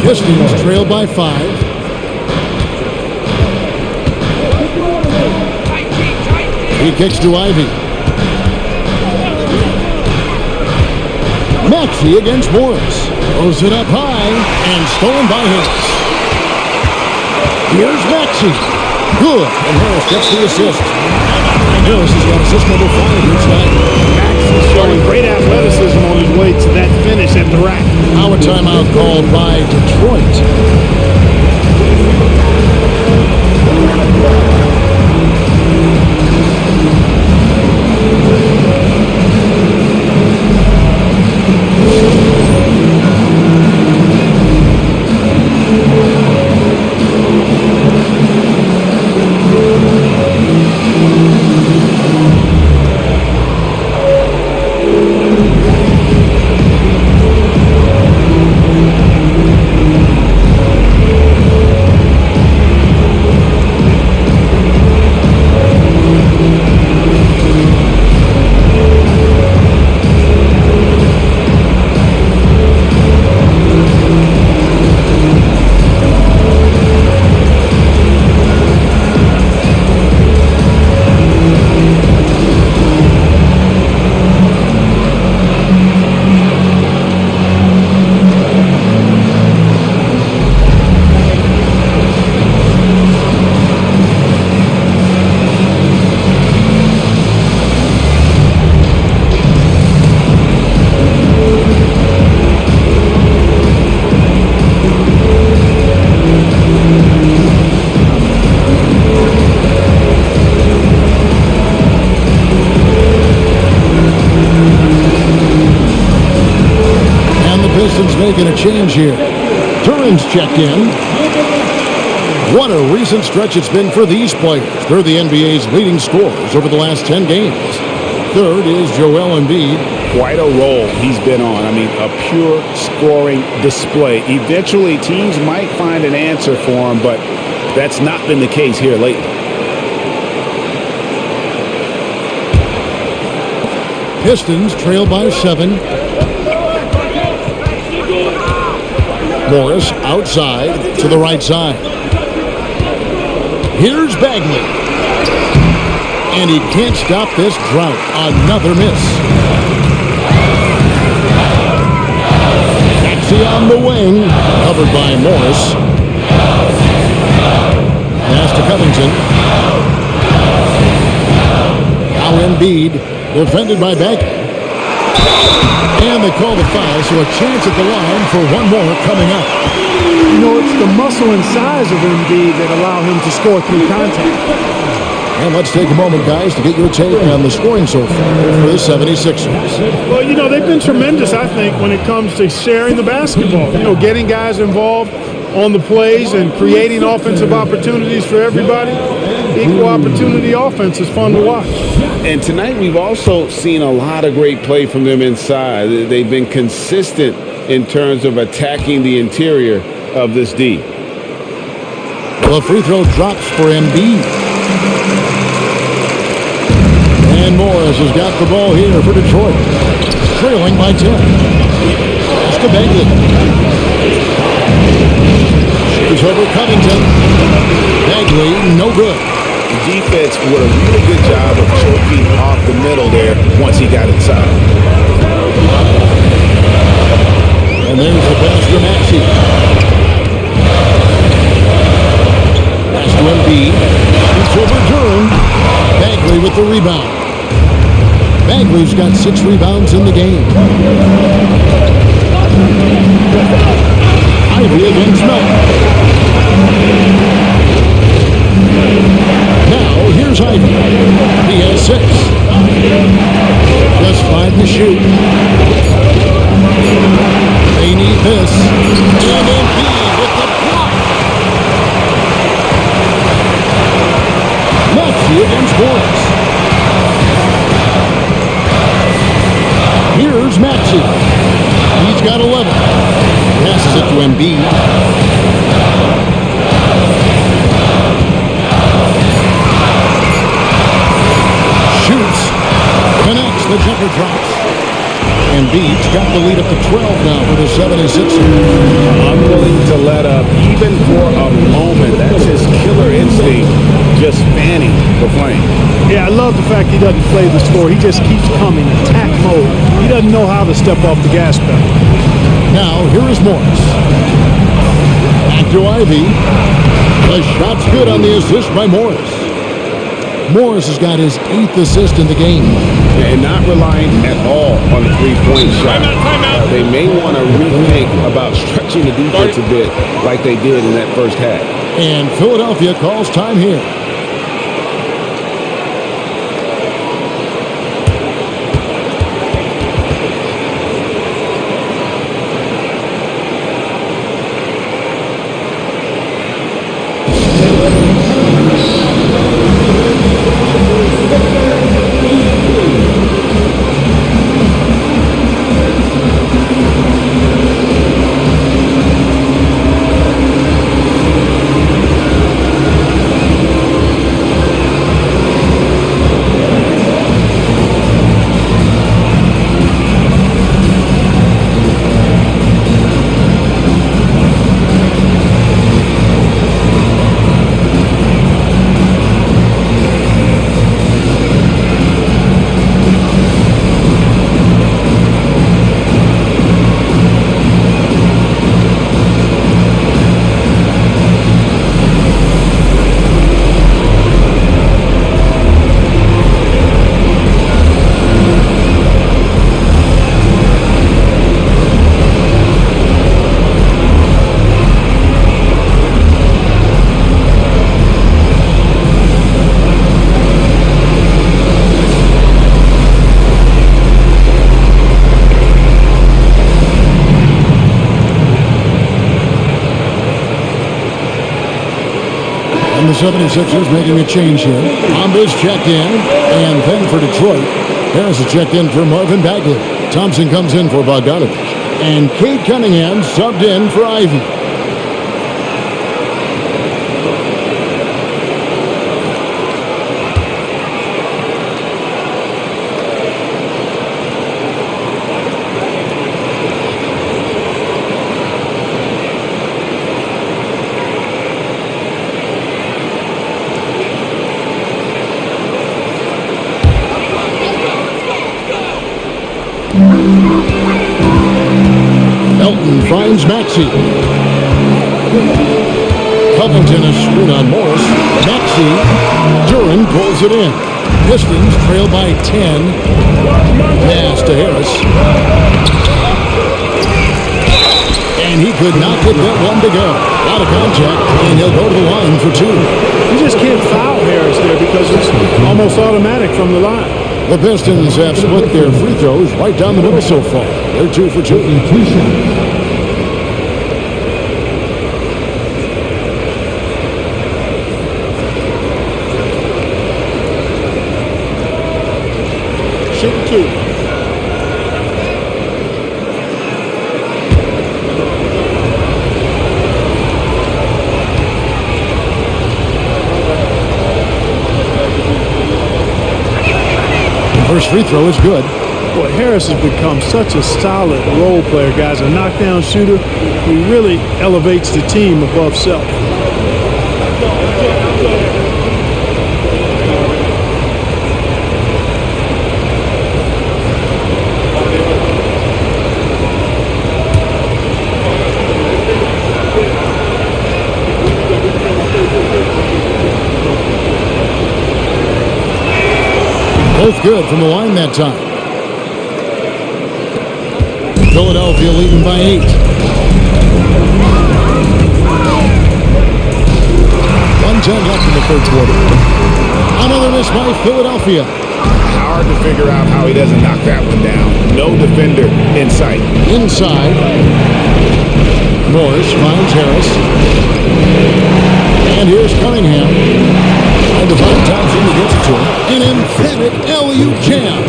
Speaker 1: Pistons trail by 5. He kicks to Ivy. Maxey against Morris. Throws it up high and stolen by Harris. Here's Maxey. Good. And Harris gets the assist. Harris has got assist number 5 here tonight.
Speaker 3: Maxey's showing great athleticism on his way to that finish at the rack.
Speaker 1: Now a timeout called by Detroit. change here. Turin's checked in. What a recent stretch it's been for these players. They're the NBA's leading scorers over the last 10 games. Third is Joel Embiid.
Speaker 2: Quite a roll he's been on. I mean, a pure scoring display. Eventually, teams might find an answer for him, but that's not been the case here lately.
Speaker 1: Pistons trail by 7. Morris outside to the right side. Here's Bagley. And he can't stop this drought. Another miss. Maxey on the wing. Covered by Morris. Pass to Covington. Now Embiid. Defended by Bagley. And they call the foul, so a chance at the line for one more coming up.
Speaker 3: You know, it's the muscle and size of Embiid that allow him to score through contact.
Speaker 1: And let's take a moment, guys, to get your take on the scoring so far for the 76ers.
Speaker 3: Well, you know, they've been tremendous, I think, when it comes to sharing the basketball. You know, getting guys involved on the plays and creating offensive opportunities for everybody. Equal opportunity offense is fun to watch.
Speaker 2: And tonight we've also seen a lot of great play from them inside. They've been consistent in terms of attacking the interior of this D.
Speaker 1: Well, a free throw drops for Embiid. And Morris has got the ball here for Detroit. Trailing by 10. It's to Bagley. Shoots over Covington. Bagley, no good.
Speaker 2: The defense did a really good job of choking off the middle there once he got inside.
Speaker 1: And there's the pass to Maxey. Pass to Embiid. It's overturned. Bagley with the rebound. Bagley's got 6 rebounds in the game. Ivy against Melton. Now, here's Ivy. He has 6. Just 5 to shoot. They need this. And Embiid with the block. Maxey against Morris. Here's Maxey. He's got 11. Passes it to Embiid. Shoots, connects, the jumper drops. Embiid's got the lead up to 12 now for the 76ers.
Speaker 2: Unwilling to let up even for a moment. That's his killer instinct, just fanning the flame.
Speaker 3: Yeah, I love the fact he doesn't play the score. He just keeps coming, attack mode. He doesn't know how to step off the gas pedal.
Speaker 1: Now, here is Morris. Back to Ivy. The shot's good on the assist by Morris. Morris has got his 8th assist in the game.
Speaker 2: And not relying at all on the three-point shot. They may want to rethink about stretching the defense a bit like they did in that first half.
Speaker 1: And Philadelphia calls time here. And the 76ers making a change here. Bomba's checked in. And then for Detroit, Harris is checked in for Marvin Bagley. Thompson comes in for Bogdanovich. And Cade Cunningham subbed in for Ivy. Elton finds Maxey. Covington is screwed on Morris. Maxey. Duran pulls it in. Pistons trail by 10. Pass to Harris. And he could not get that one to go. Out of contact, and he'll go to the line for two.
Speaker 3: You just can't foul Harris there because it's almost automatic from the line.
Speaker 1: The Pistons have split their free throws right down the middle so far. They're 2 for 2.
Speaker 3: Shooting 2.
Speaker 1: First free throw is good.
Speaker 3: Boy, Harris has become such a solid role player, guys. A knockdown shooter who really elevates the team above self.
Speaker 1: Both good from the line that time. Philadelphia leading by 8. 1:10 left in the third quarter. Another miss by Philadelphia.
Speaker 2: Hard to figure out how he doesn't knock that one down. No defender in sight.
Speaker 1: Inside. Morris finds Harris. And here's Cunningham. And to find Thompson who gets it to him. An emphatic alley-oop jam.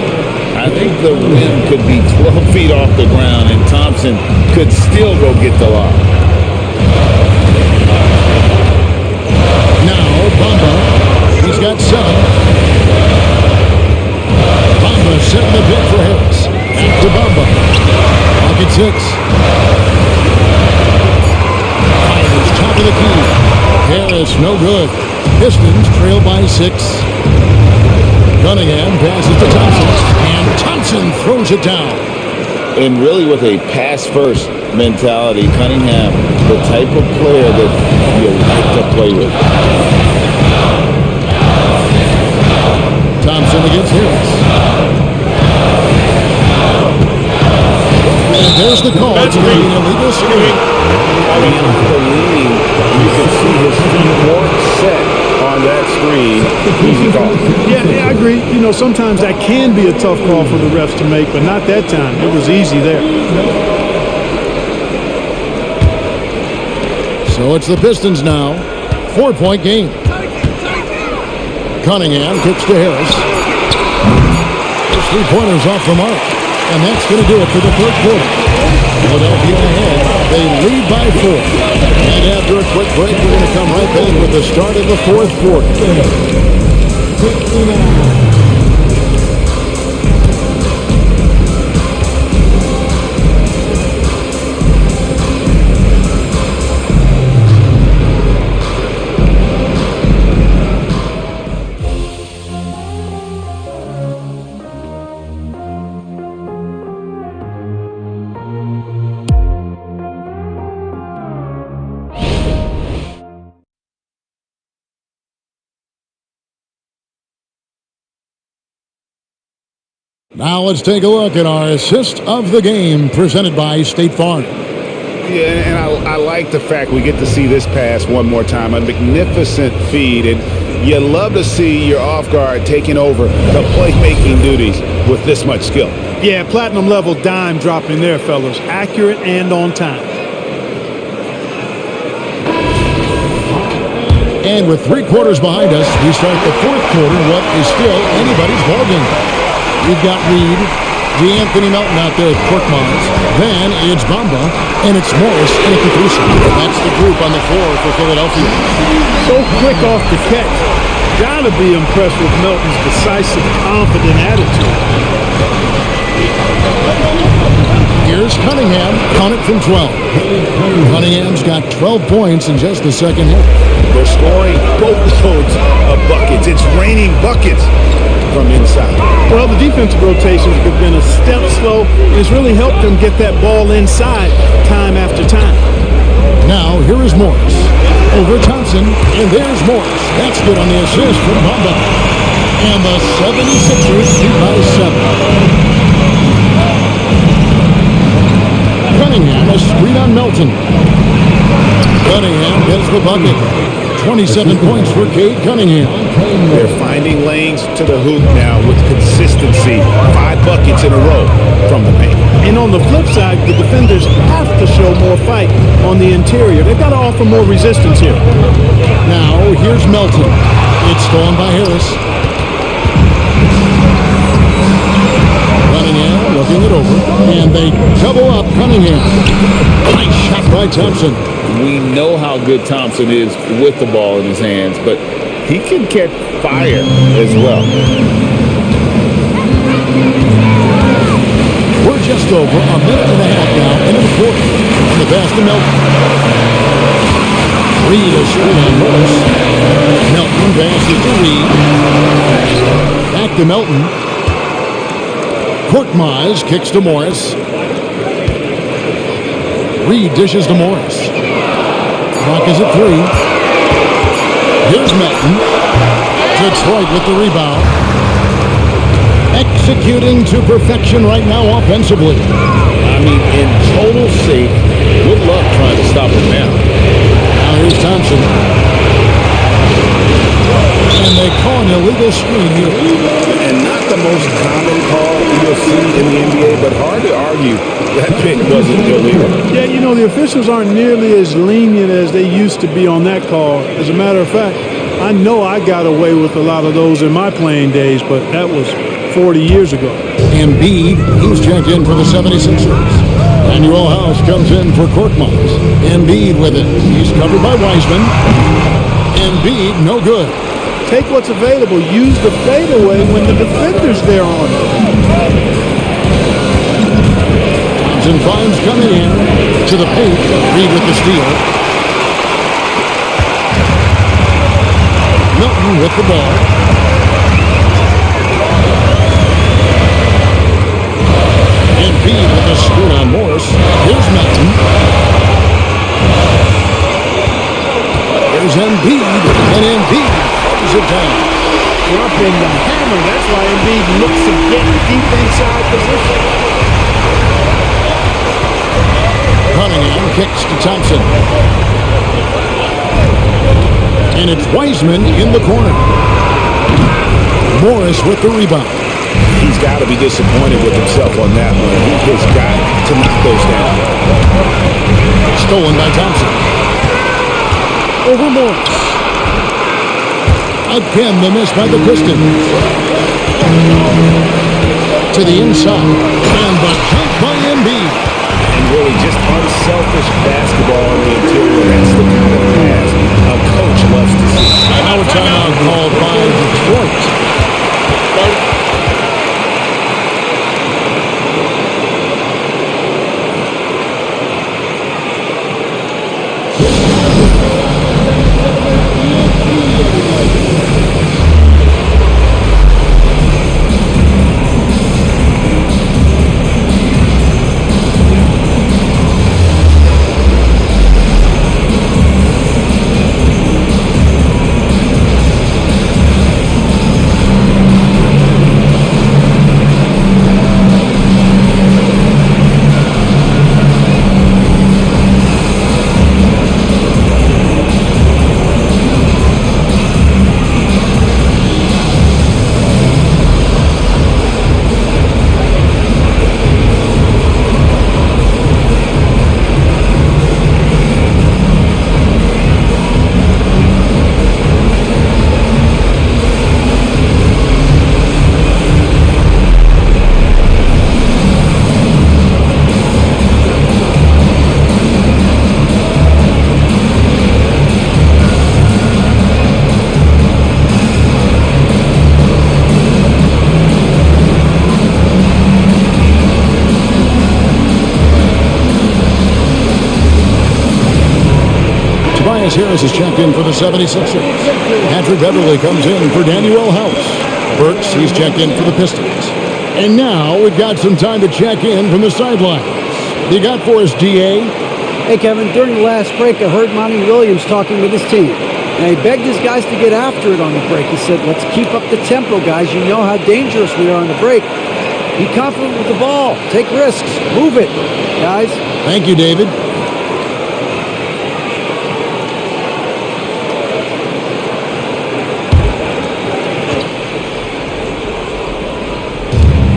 Speaker 5: I think the rim could be 12 feet off the ground, and Thompson could still go get the lob.
Speaker 1: Now, Bamba. He's got 7. Bamba setting the pick for Harris. Back to Bamba. Pocket 6. Fires top of the key. Harris, no good. Pistons trail by 6. Cunningham passes to Thompson. And Thompson throws it down.
Speaker 5: And really with a pass-first mentality, Cunningham, the type of player that you like to play with.
Speaker 1: Thompson against Harris. And there's the call. It's an illegal screen.
Speaker 2: I believe you can see his feet weren't set on that screen. Easy call.
Speaker 3: Yeah, I agree. You know, sometimes that can be a tough call for the refs to make, but not that time. It was easy there.
Speaker 1: So it's the Pistons now. 4-point game. Cunningham kicks to Harris. His three-pointers off the mark. And that's going to do it for the third quarter. Philadelphia ahead. They lead by 4. And after a quick break, we're going to come right back with the start of the fourth quarter. Now let's take a look at our assist of the game presented by State Farm.
Speaker 2: Yeah, and I like the fact we get to see this pass one more time. A magnificent feed, and you love to see your off guard taking over the playmaking duties with this much skill.
Speaker 3: Yeah, platinum level dime dropping there, fellas. Accurate and on time.
Speaker 1: And with 3 quarters behind us, we start the 4th quarter, what is still anybody's ballgame. We've got Reed, D'Anthony Melton out there at Korkmaz. Then it's Bamba, and it's Morris in at the 3 spot. That's the group on the floor for Philadelphia.
Speaker 3: So quick off the catch. Gotta be impressed with Melton's decisive, confident attitude.
Speaker 1: Here's Cunningham, count it from 12. Cunningham's got 12 points in just the second half.
Speaker 2: They're scoring boatloads of buckets. It's raining buckets from inside.
Speaker 3: Well, the defensive rotations have been a step slow, and it's really helped them get that ball inside time after time.
Speaker 1: Now, here is Morris. Over Thompson, and there's Morris. That's good on the assist from Bamba. And the 76ers lead by 7. Cunningham, a screen on Melton. Cunningham gets the bucket. 27 points for Cade Cunningham.
Speaker 2: They're finding lanes to the hoop now with consistency. 5 buckets in a row from the paint.
Speaker 3: And on the flip side, the defenders have to show more fight on the interior. They've got to offer more resistance here.
Speaker 1: Now, here's Melton. It's stolen by Harris. Cunningham looking it over. And they double up Cunningham. Nice shot by Thompson.
Speaker 5: We know how good Thompson is with the ball in his hands, but he can catch fire as well.
Speaker 1: We're just over a minute and a half now into the 4th. On the pass to Melton. Reed is screen on Morris. Melton passes to Reed. Back to Melton. Korkmaz kicks to Morris. Reed dishes to Morris. Clock is at 3. Here's Melton. Detroit with the rebound. Executing to perfection right now offensively.
Speaker 5: I mean, in total safe. Good luck trying to stop him now.
Speaker 1: Now here's Thompson. And they call an illegal screen here.
Speaker 2: And not the most common call you'll see in the NBA, but hard to argue that pick wasn't illegal.
Speaker 3: Yeah, you know, the officials aren't nearly as lenient as they used to be on that call. As a matter of fact, I know I got away with a lot of those in my playing days, but that was 40 years ago.
Speaker 1: Embiid, he's checked in for the 76ers. Manuel House comes in for Korkmaz. Embiid with it. He's covered by Wiseman. Embiid, no good.
Speaker 3: Take what's available. Use the fadeaway when the defender's there on it.
Speaker 1: Thompson finds Cunningham to the paint. Reed with the steal. Melton with the ball. Embiid with a screen on Morris. Here's Melton. Here's Embiid. And Embiid throws it down.
Speaker 3: Dropping the hammer. That's why Embiid looks to get deep inside position.
Speaker 1: Cunningham kicks to Thompson. And it's Wiseman in the corner. Morris with the rebound.
Speaker 2: He's got to be disappointed with himself on that one. He has got to knock those down.
Speaker 1: Stolen by Thompson. Over Morris. Again, the miss by the Pistons. To the inside. And the jump by Embiid.
Speaker 2: And really just unselfish basketball on the interior. That's the kind of pass a coach loves to see.
Speaker 1: And now a timeout called by Detroit. Tobias Harris is checked in for the 76ers. Patrick Beverly comes in for Daniel House. Burks, he's checked in for the Pistons. And now we've got some time to check in from the sidelines. You got for us, DA?
Speaker 4: Hey, Kevin, during the last break, I heard Monty Williams talking with his team. And he begged his guys to get after it on the break. He said, let's keep up the tempo, guys. You know how dangerous we are on the break. Be confident with the ball. Take risks. Move it, guys.
Speaker 1: Thank you, David.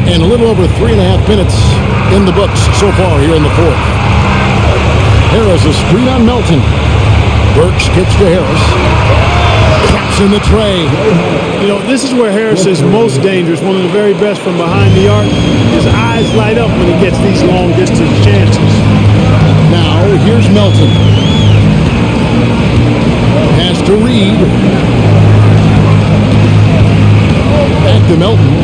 Speaker 1: And a little over 3.5 minutes in the books so far here in the fourth. Harris a screen on Melton. Burks kicks to Harris. Traps in the tray.
Speaker 3: You know, this is where Harris is most dangerous, one of the very best from behind the arc. His eyes light up when he gets these long-distance chances.
Speaker 1: Now, here's Melton. Pass to Reed. Back to Melton.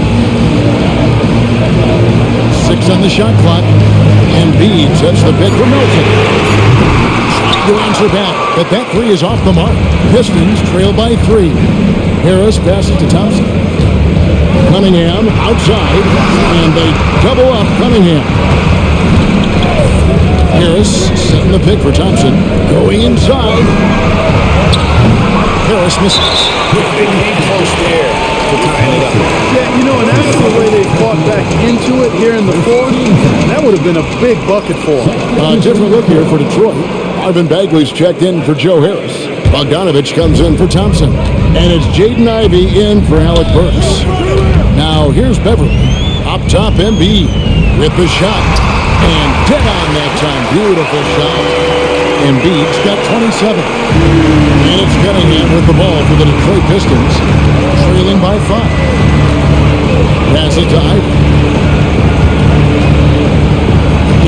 Speaker 1: 6 on the shot clock. And Embiid sets the pick for Melton. Trying to answer back, but that three is off the mark. Pistons trail by 3. Harris passes to Thompson. Cunningham outside, and they double up Cunningham. Harris setting the pick for Thompson. Going inside. Harris misses.
Speaker 2: They came close there to tying it up.
Speaker 3: Yeah, you know, and that's the way they fought back into it here in the fourth. That would have been a big bucket for them.
Speaker 1: A different look here for Detroit. Marvin Bagley's checked in for Joe Harris. Bogdanovich comes in for Thompson. And it's Jaden Ivey in for Alec Burks. Now here's Beverly. Up top, Embiid with the shot. And dead on that time. Beautiful shot. Embiid's got 27. And it's Cunningham with the ball for the Detroit Pistons. Trailing by 5. Pass it to Ivey.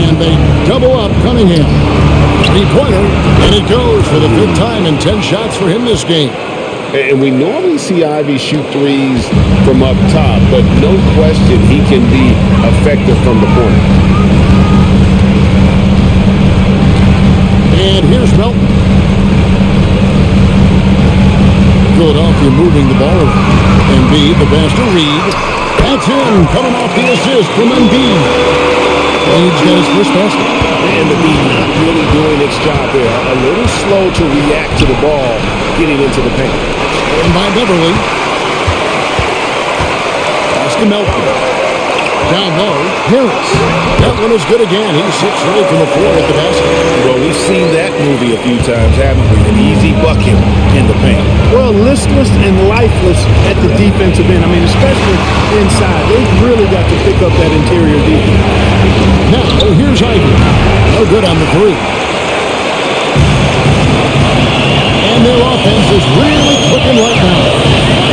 Speaker 1: And they double up Cunningham. 3-pointer, and it goes for the 5th time and 10 shots for him this game.
Speaker 2: And we normally see Ivy shoot threes from up top, but no question he can be effective from the corner.
Speaker 1: And here's Melton. Philadelphia moving the ball around. Embiid, the pass to Reed. That's in, coming off the assist from Embiid. Reed's got his first basket.
Speaker 2: And the beat not really doing its job there. A little slow to react to the ball getting into the paint.
Speaker 1: And by Beverly. Pass to Melton. Down low, Harris. That one is good again. He sits right from the floor at the basket.
Speaker 2: Well, we've seen that movie a few times, haven't we? An easy bucket in the paint.
Speaker 3: Well, listless and lifeless at the defensive end. I mean, especially inside. They've really got to pick up that interior defense.
Speaker 1: Now, here's Ivey. No good on the 3. And their offense is really clicking right now.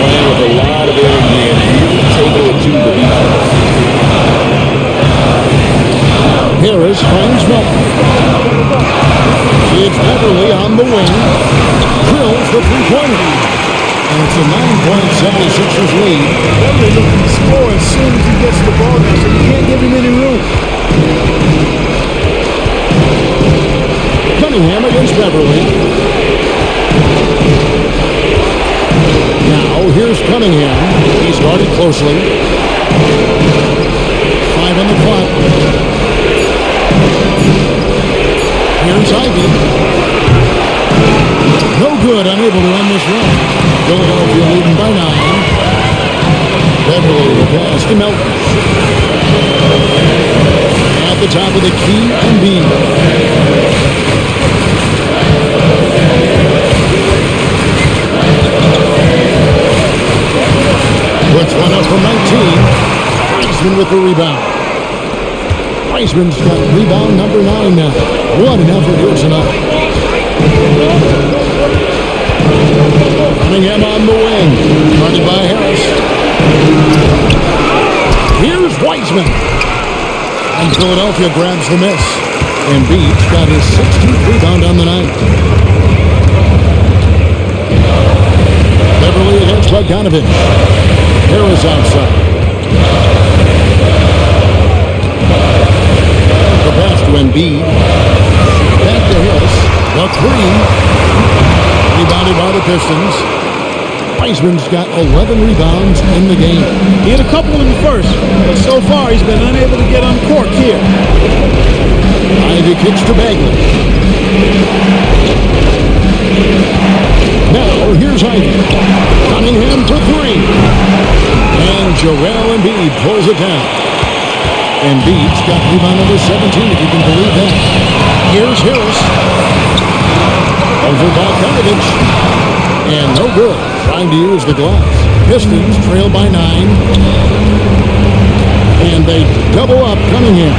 Speaker 2: Playing with a lot of energy and really taking it to the defense.
Speaker 1: Harris finds Melton. It's Beverly on the wing. Drills the 3-pointer. And it's a 9-point 76ers lead.
Speaker 3: Beverly looking to score as soon as he gets the ball now, so you can't give him any room.
Speaker 1: Cunningham against Beverly. Now, here's Cunningham. He's guarded closely. 5 on the clock. Here's Ivey. No good, unable to end this run. Philadelphia leading by 9. Beverly the pass to Melton. At the top of the key, Embiid. Puts one up from 19. Wiseman with the rebound. Wiseman's got rebound number 9 now. What an effort here tonight. Cunningham on the wing. Guarded by Harris. Here's Wiseman. And Philadelphia grabs the miss. Embiid's got his 16th rebound on the night. Beverly against Bogdanovich. Harris outside. The pass to Embiid. Back to Harris. The 3. Rebounded by the Pistons. Wiseman's got 11 rebounds in the game.
Speaker 3: He had a couple in the first, but so far he's been unable to get uncorked here.
Speaker 1: Ivy kicks to Bagley. Now, here's Ivy. Cunningham for three. And Joel Embiid pulls it down. Embiid's got rebound number 17, if you can believe that. Here's Harris. Over by Bogdanovich. And no good. Trying to use the glass. Pistons trail by 9. And they double up Cunningham.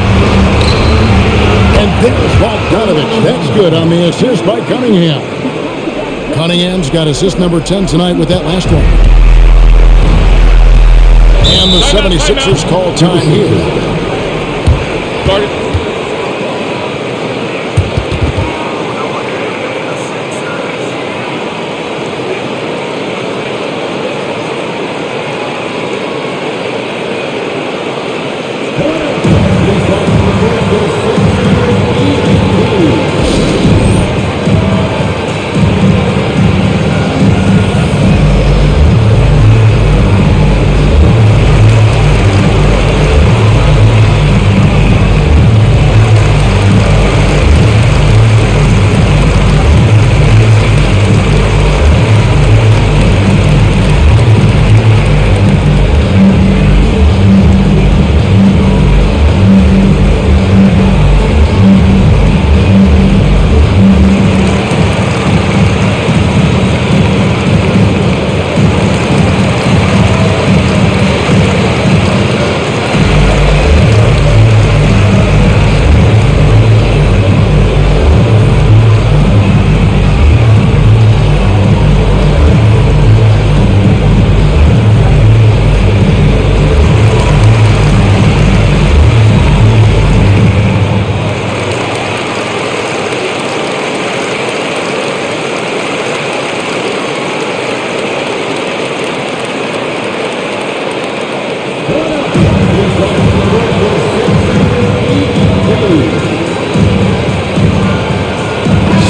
Speaker 1: And there's Bogdanovich. That's good on the assist by Cunningham. Cunningham's got assist number 10 tonight with that last one. And the 76ers call time here.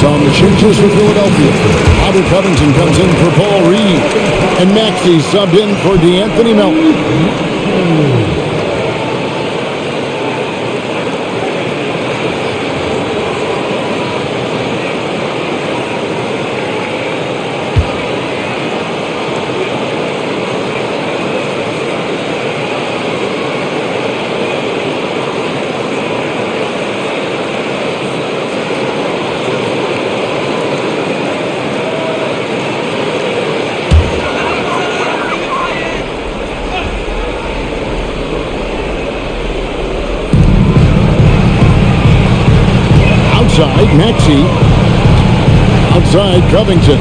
Speaker 1: Some changes for Philadelphia. Robert Covington comes in for Paul Reed. And Maxey subbed in for DeAnthony Melton. Outside, Maxey. Outside, Covington.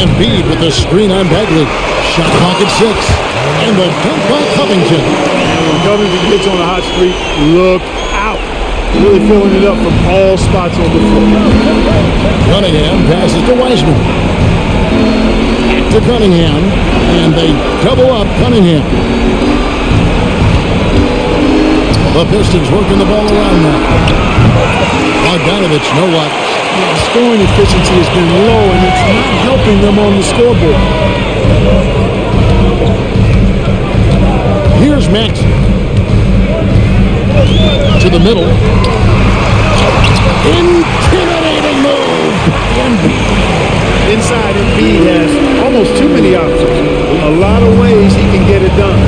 Speaker 1: Embiid with the screen on Bagley. Shot clock at 6. And the dunk by Covington.
Speaker 3: When Covington gets on a hot streak, look out. Really filling it up from all spots on the floor.
Speaker 1: Cunningham passes to Wiseman. Back to Cunningham. And they double up Cunningham. The Pistons working the ball around now. Bogdanovich, no luck.
Speaker 3: Yeah, scoring efficiency has been low, and it's not helping them on the scoreboard.
Speaker 1: Here's Maxey. To the middle. Intimidating move.
Speaker 3: Inside, Embiid has almost too many options. A lot of ways he can get it done.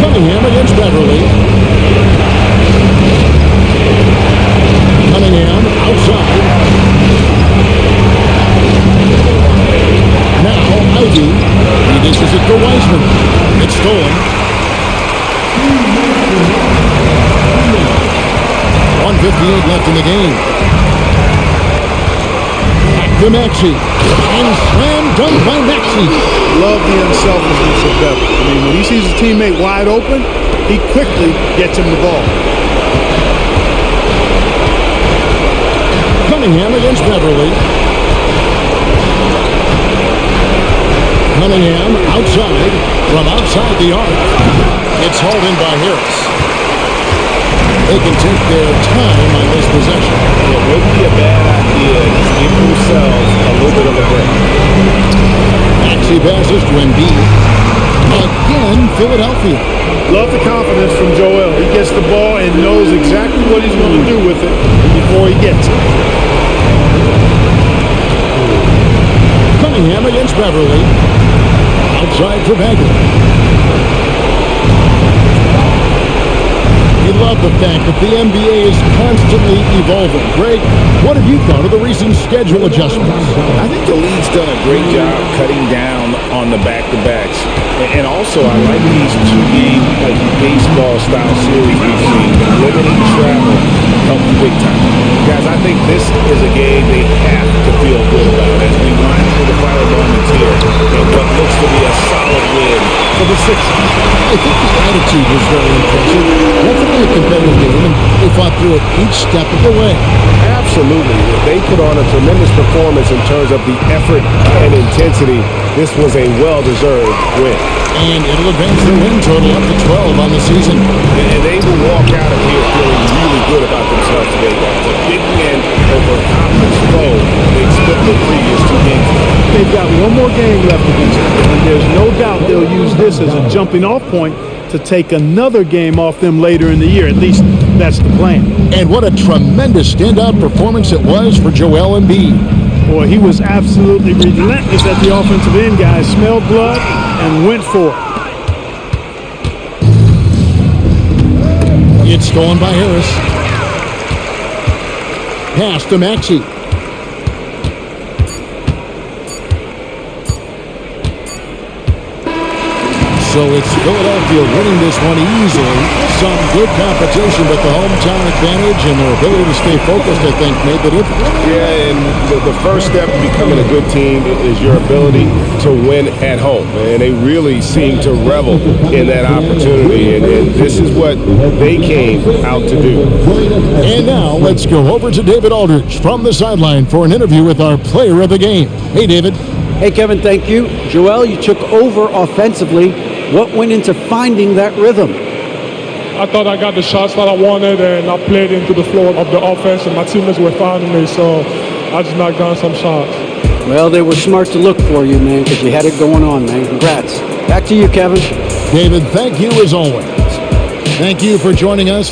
Speaker 1: Cunningham against Beverly. Cunningham outside. Now Ivy. He dishes it to Wiseman. It's stolen. 1:58 left in the game. Back to Maxey. And slam dunk by Maxey.
Speaker 3: Love the unselfishness of Beverly. I mean, when he sees his teammate wide open, he quickly gets him the ball.
Speaker 1: Cunningham against Beverly. Cunningham outside, from outside the arc. It's hauled in by Harris. They can take their time on this possession.
Speaker 2: It wouldn't be a bad idea to just give themselves a little bit of a break.
Speaker 1: Maxey passes to Embiid. Again, Philadelphia.
Speaker 3: Love the confidence from Joel. He gets the ball and knows exactly what he's going to do with it before he gets it.
Speaker 1: Cunningham against Beverly. Outside for Bagley. You love the fact that the NBA is constantly evolving. Greg, what have you thought of the recent schedule adjustments?
Speaker 2: I think the league's done a great job cutting down on the back-to-backs. And also, I like these two-game, like baseball-style series we've seen. Limiting travel helps big time. Guys, I think this is a game they have to feel good about as we wind through the final moments here in what looks to be a solid win for the Sixers.
Speaker 1: I think the attitude was very impressive. Definitely a competitive game, and they fought through it each step of the way.
Speaker 2: Absolutely. They put on a tremendous performance in terms of the effort and intensity. This was a well-deserved win.
Speaker 1: And it'll advance their win total up to 12 on the season.
Speaker 2: And they will walk out of here feeling really good about themselves today, guys. A big win over a conference foe they split the previous two games.
Speaker 3: They've got one more game left against them, and there's no doubt they'll use this as a jumping-off point to take another game off them later in the year. At least that's the plan.
Speaker 1: And what a tremendous standout performance it was for Joel Embiid.
Speaker 3: Boy, he was absolutely relentless at the offensive end, guys. Smelled blood and went for it.
Speaker 1: It's stolen by Harris. Pass to Maxey. So it's Philadelphia winning this one easily. Some good competition, but the hometown advantage and their ability to stay focused, I think, made the difference.
Speaker 2: Yeah, and the first step to becoming a good team is your ability to win at home. And they really seem to revel in that opportunity. And this is what they came out to do.
Speaker 1: And now let's go over to David Aldridge from the sideline for an interview with our player of the game. Hey, David.
Speaker 4: Hey, Kevin, thank you. Joel, you took over offensively. What went into finding that rhythm?
Speaker 6: I thought I got the shots that I wanted, and I played into the flow of the offense, and my teammates were finding me, so I just knocked down some shots.
Speaker 4: Well, they were smart to look for you, man, because you had it going on, man. Congrats. Back to you, Kevin.
Speaker 1: David, thank you as always. Thank you for joining us.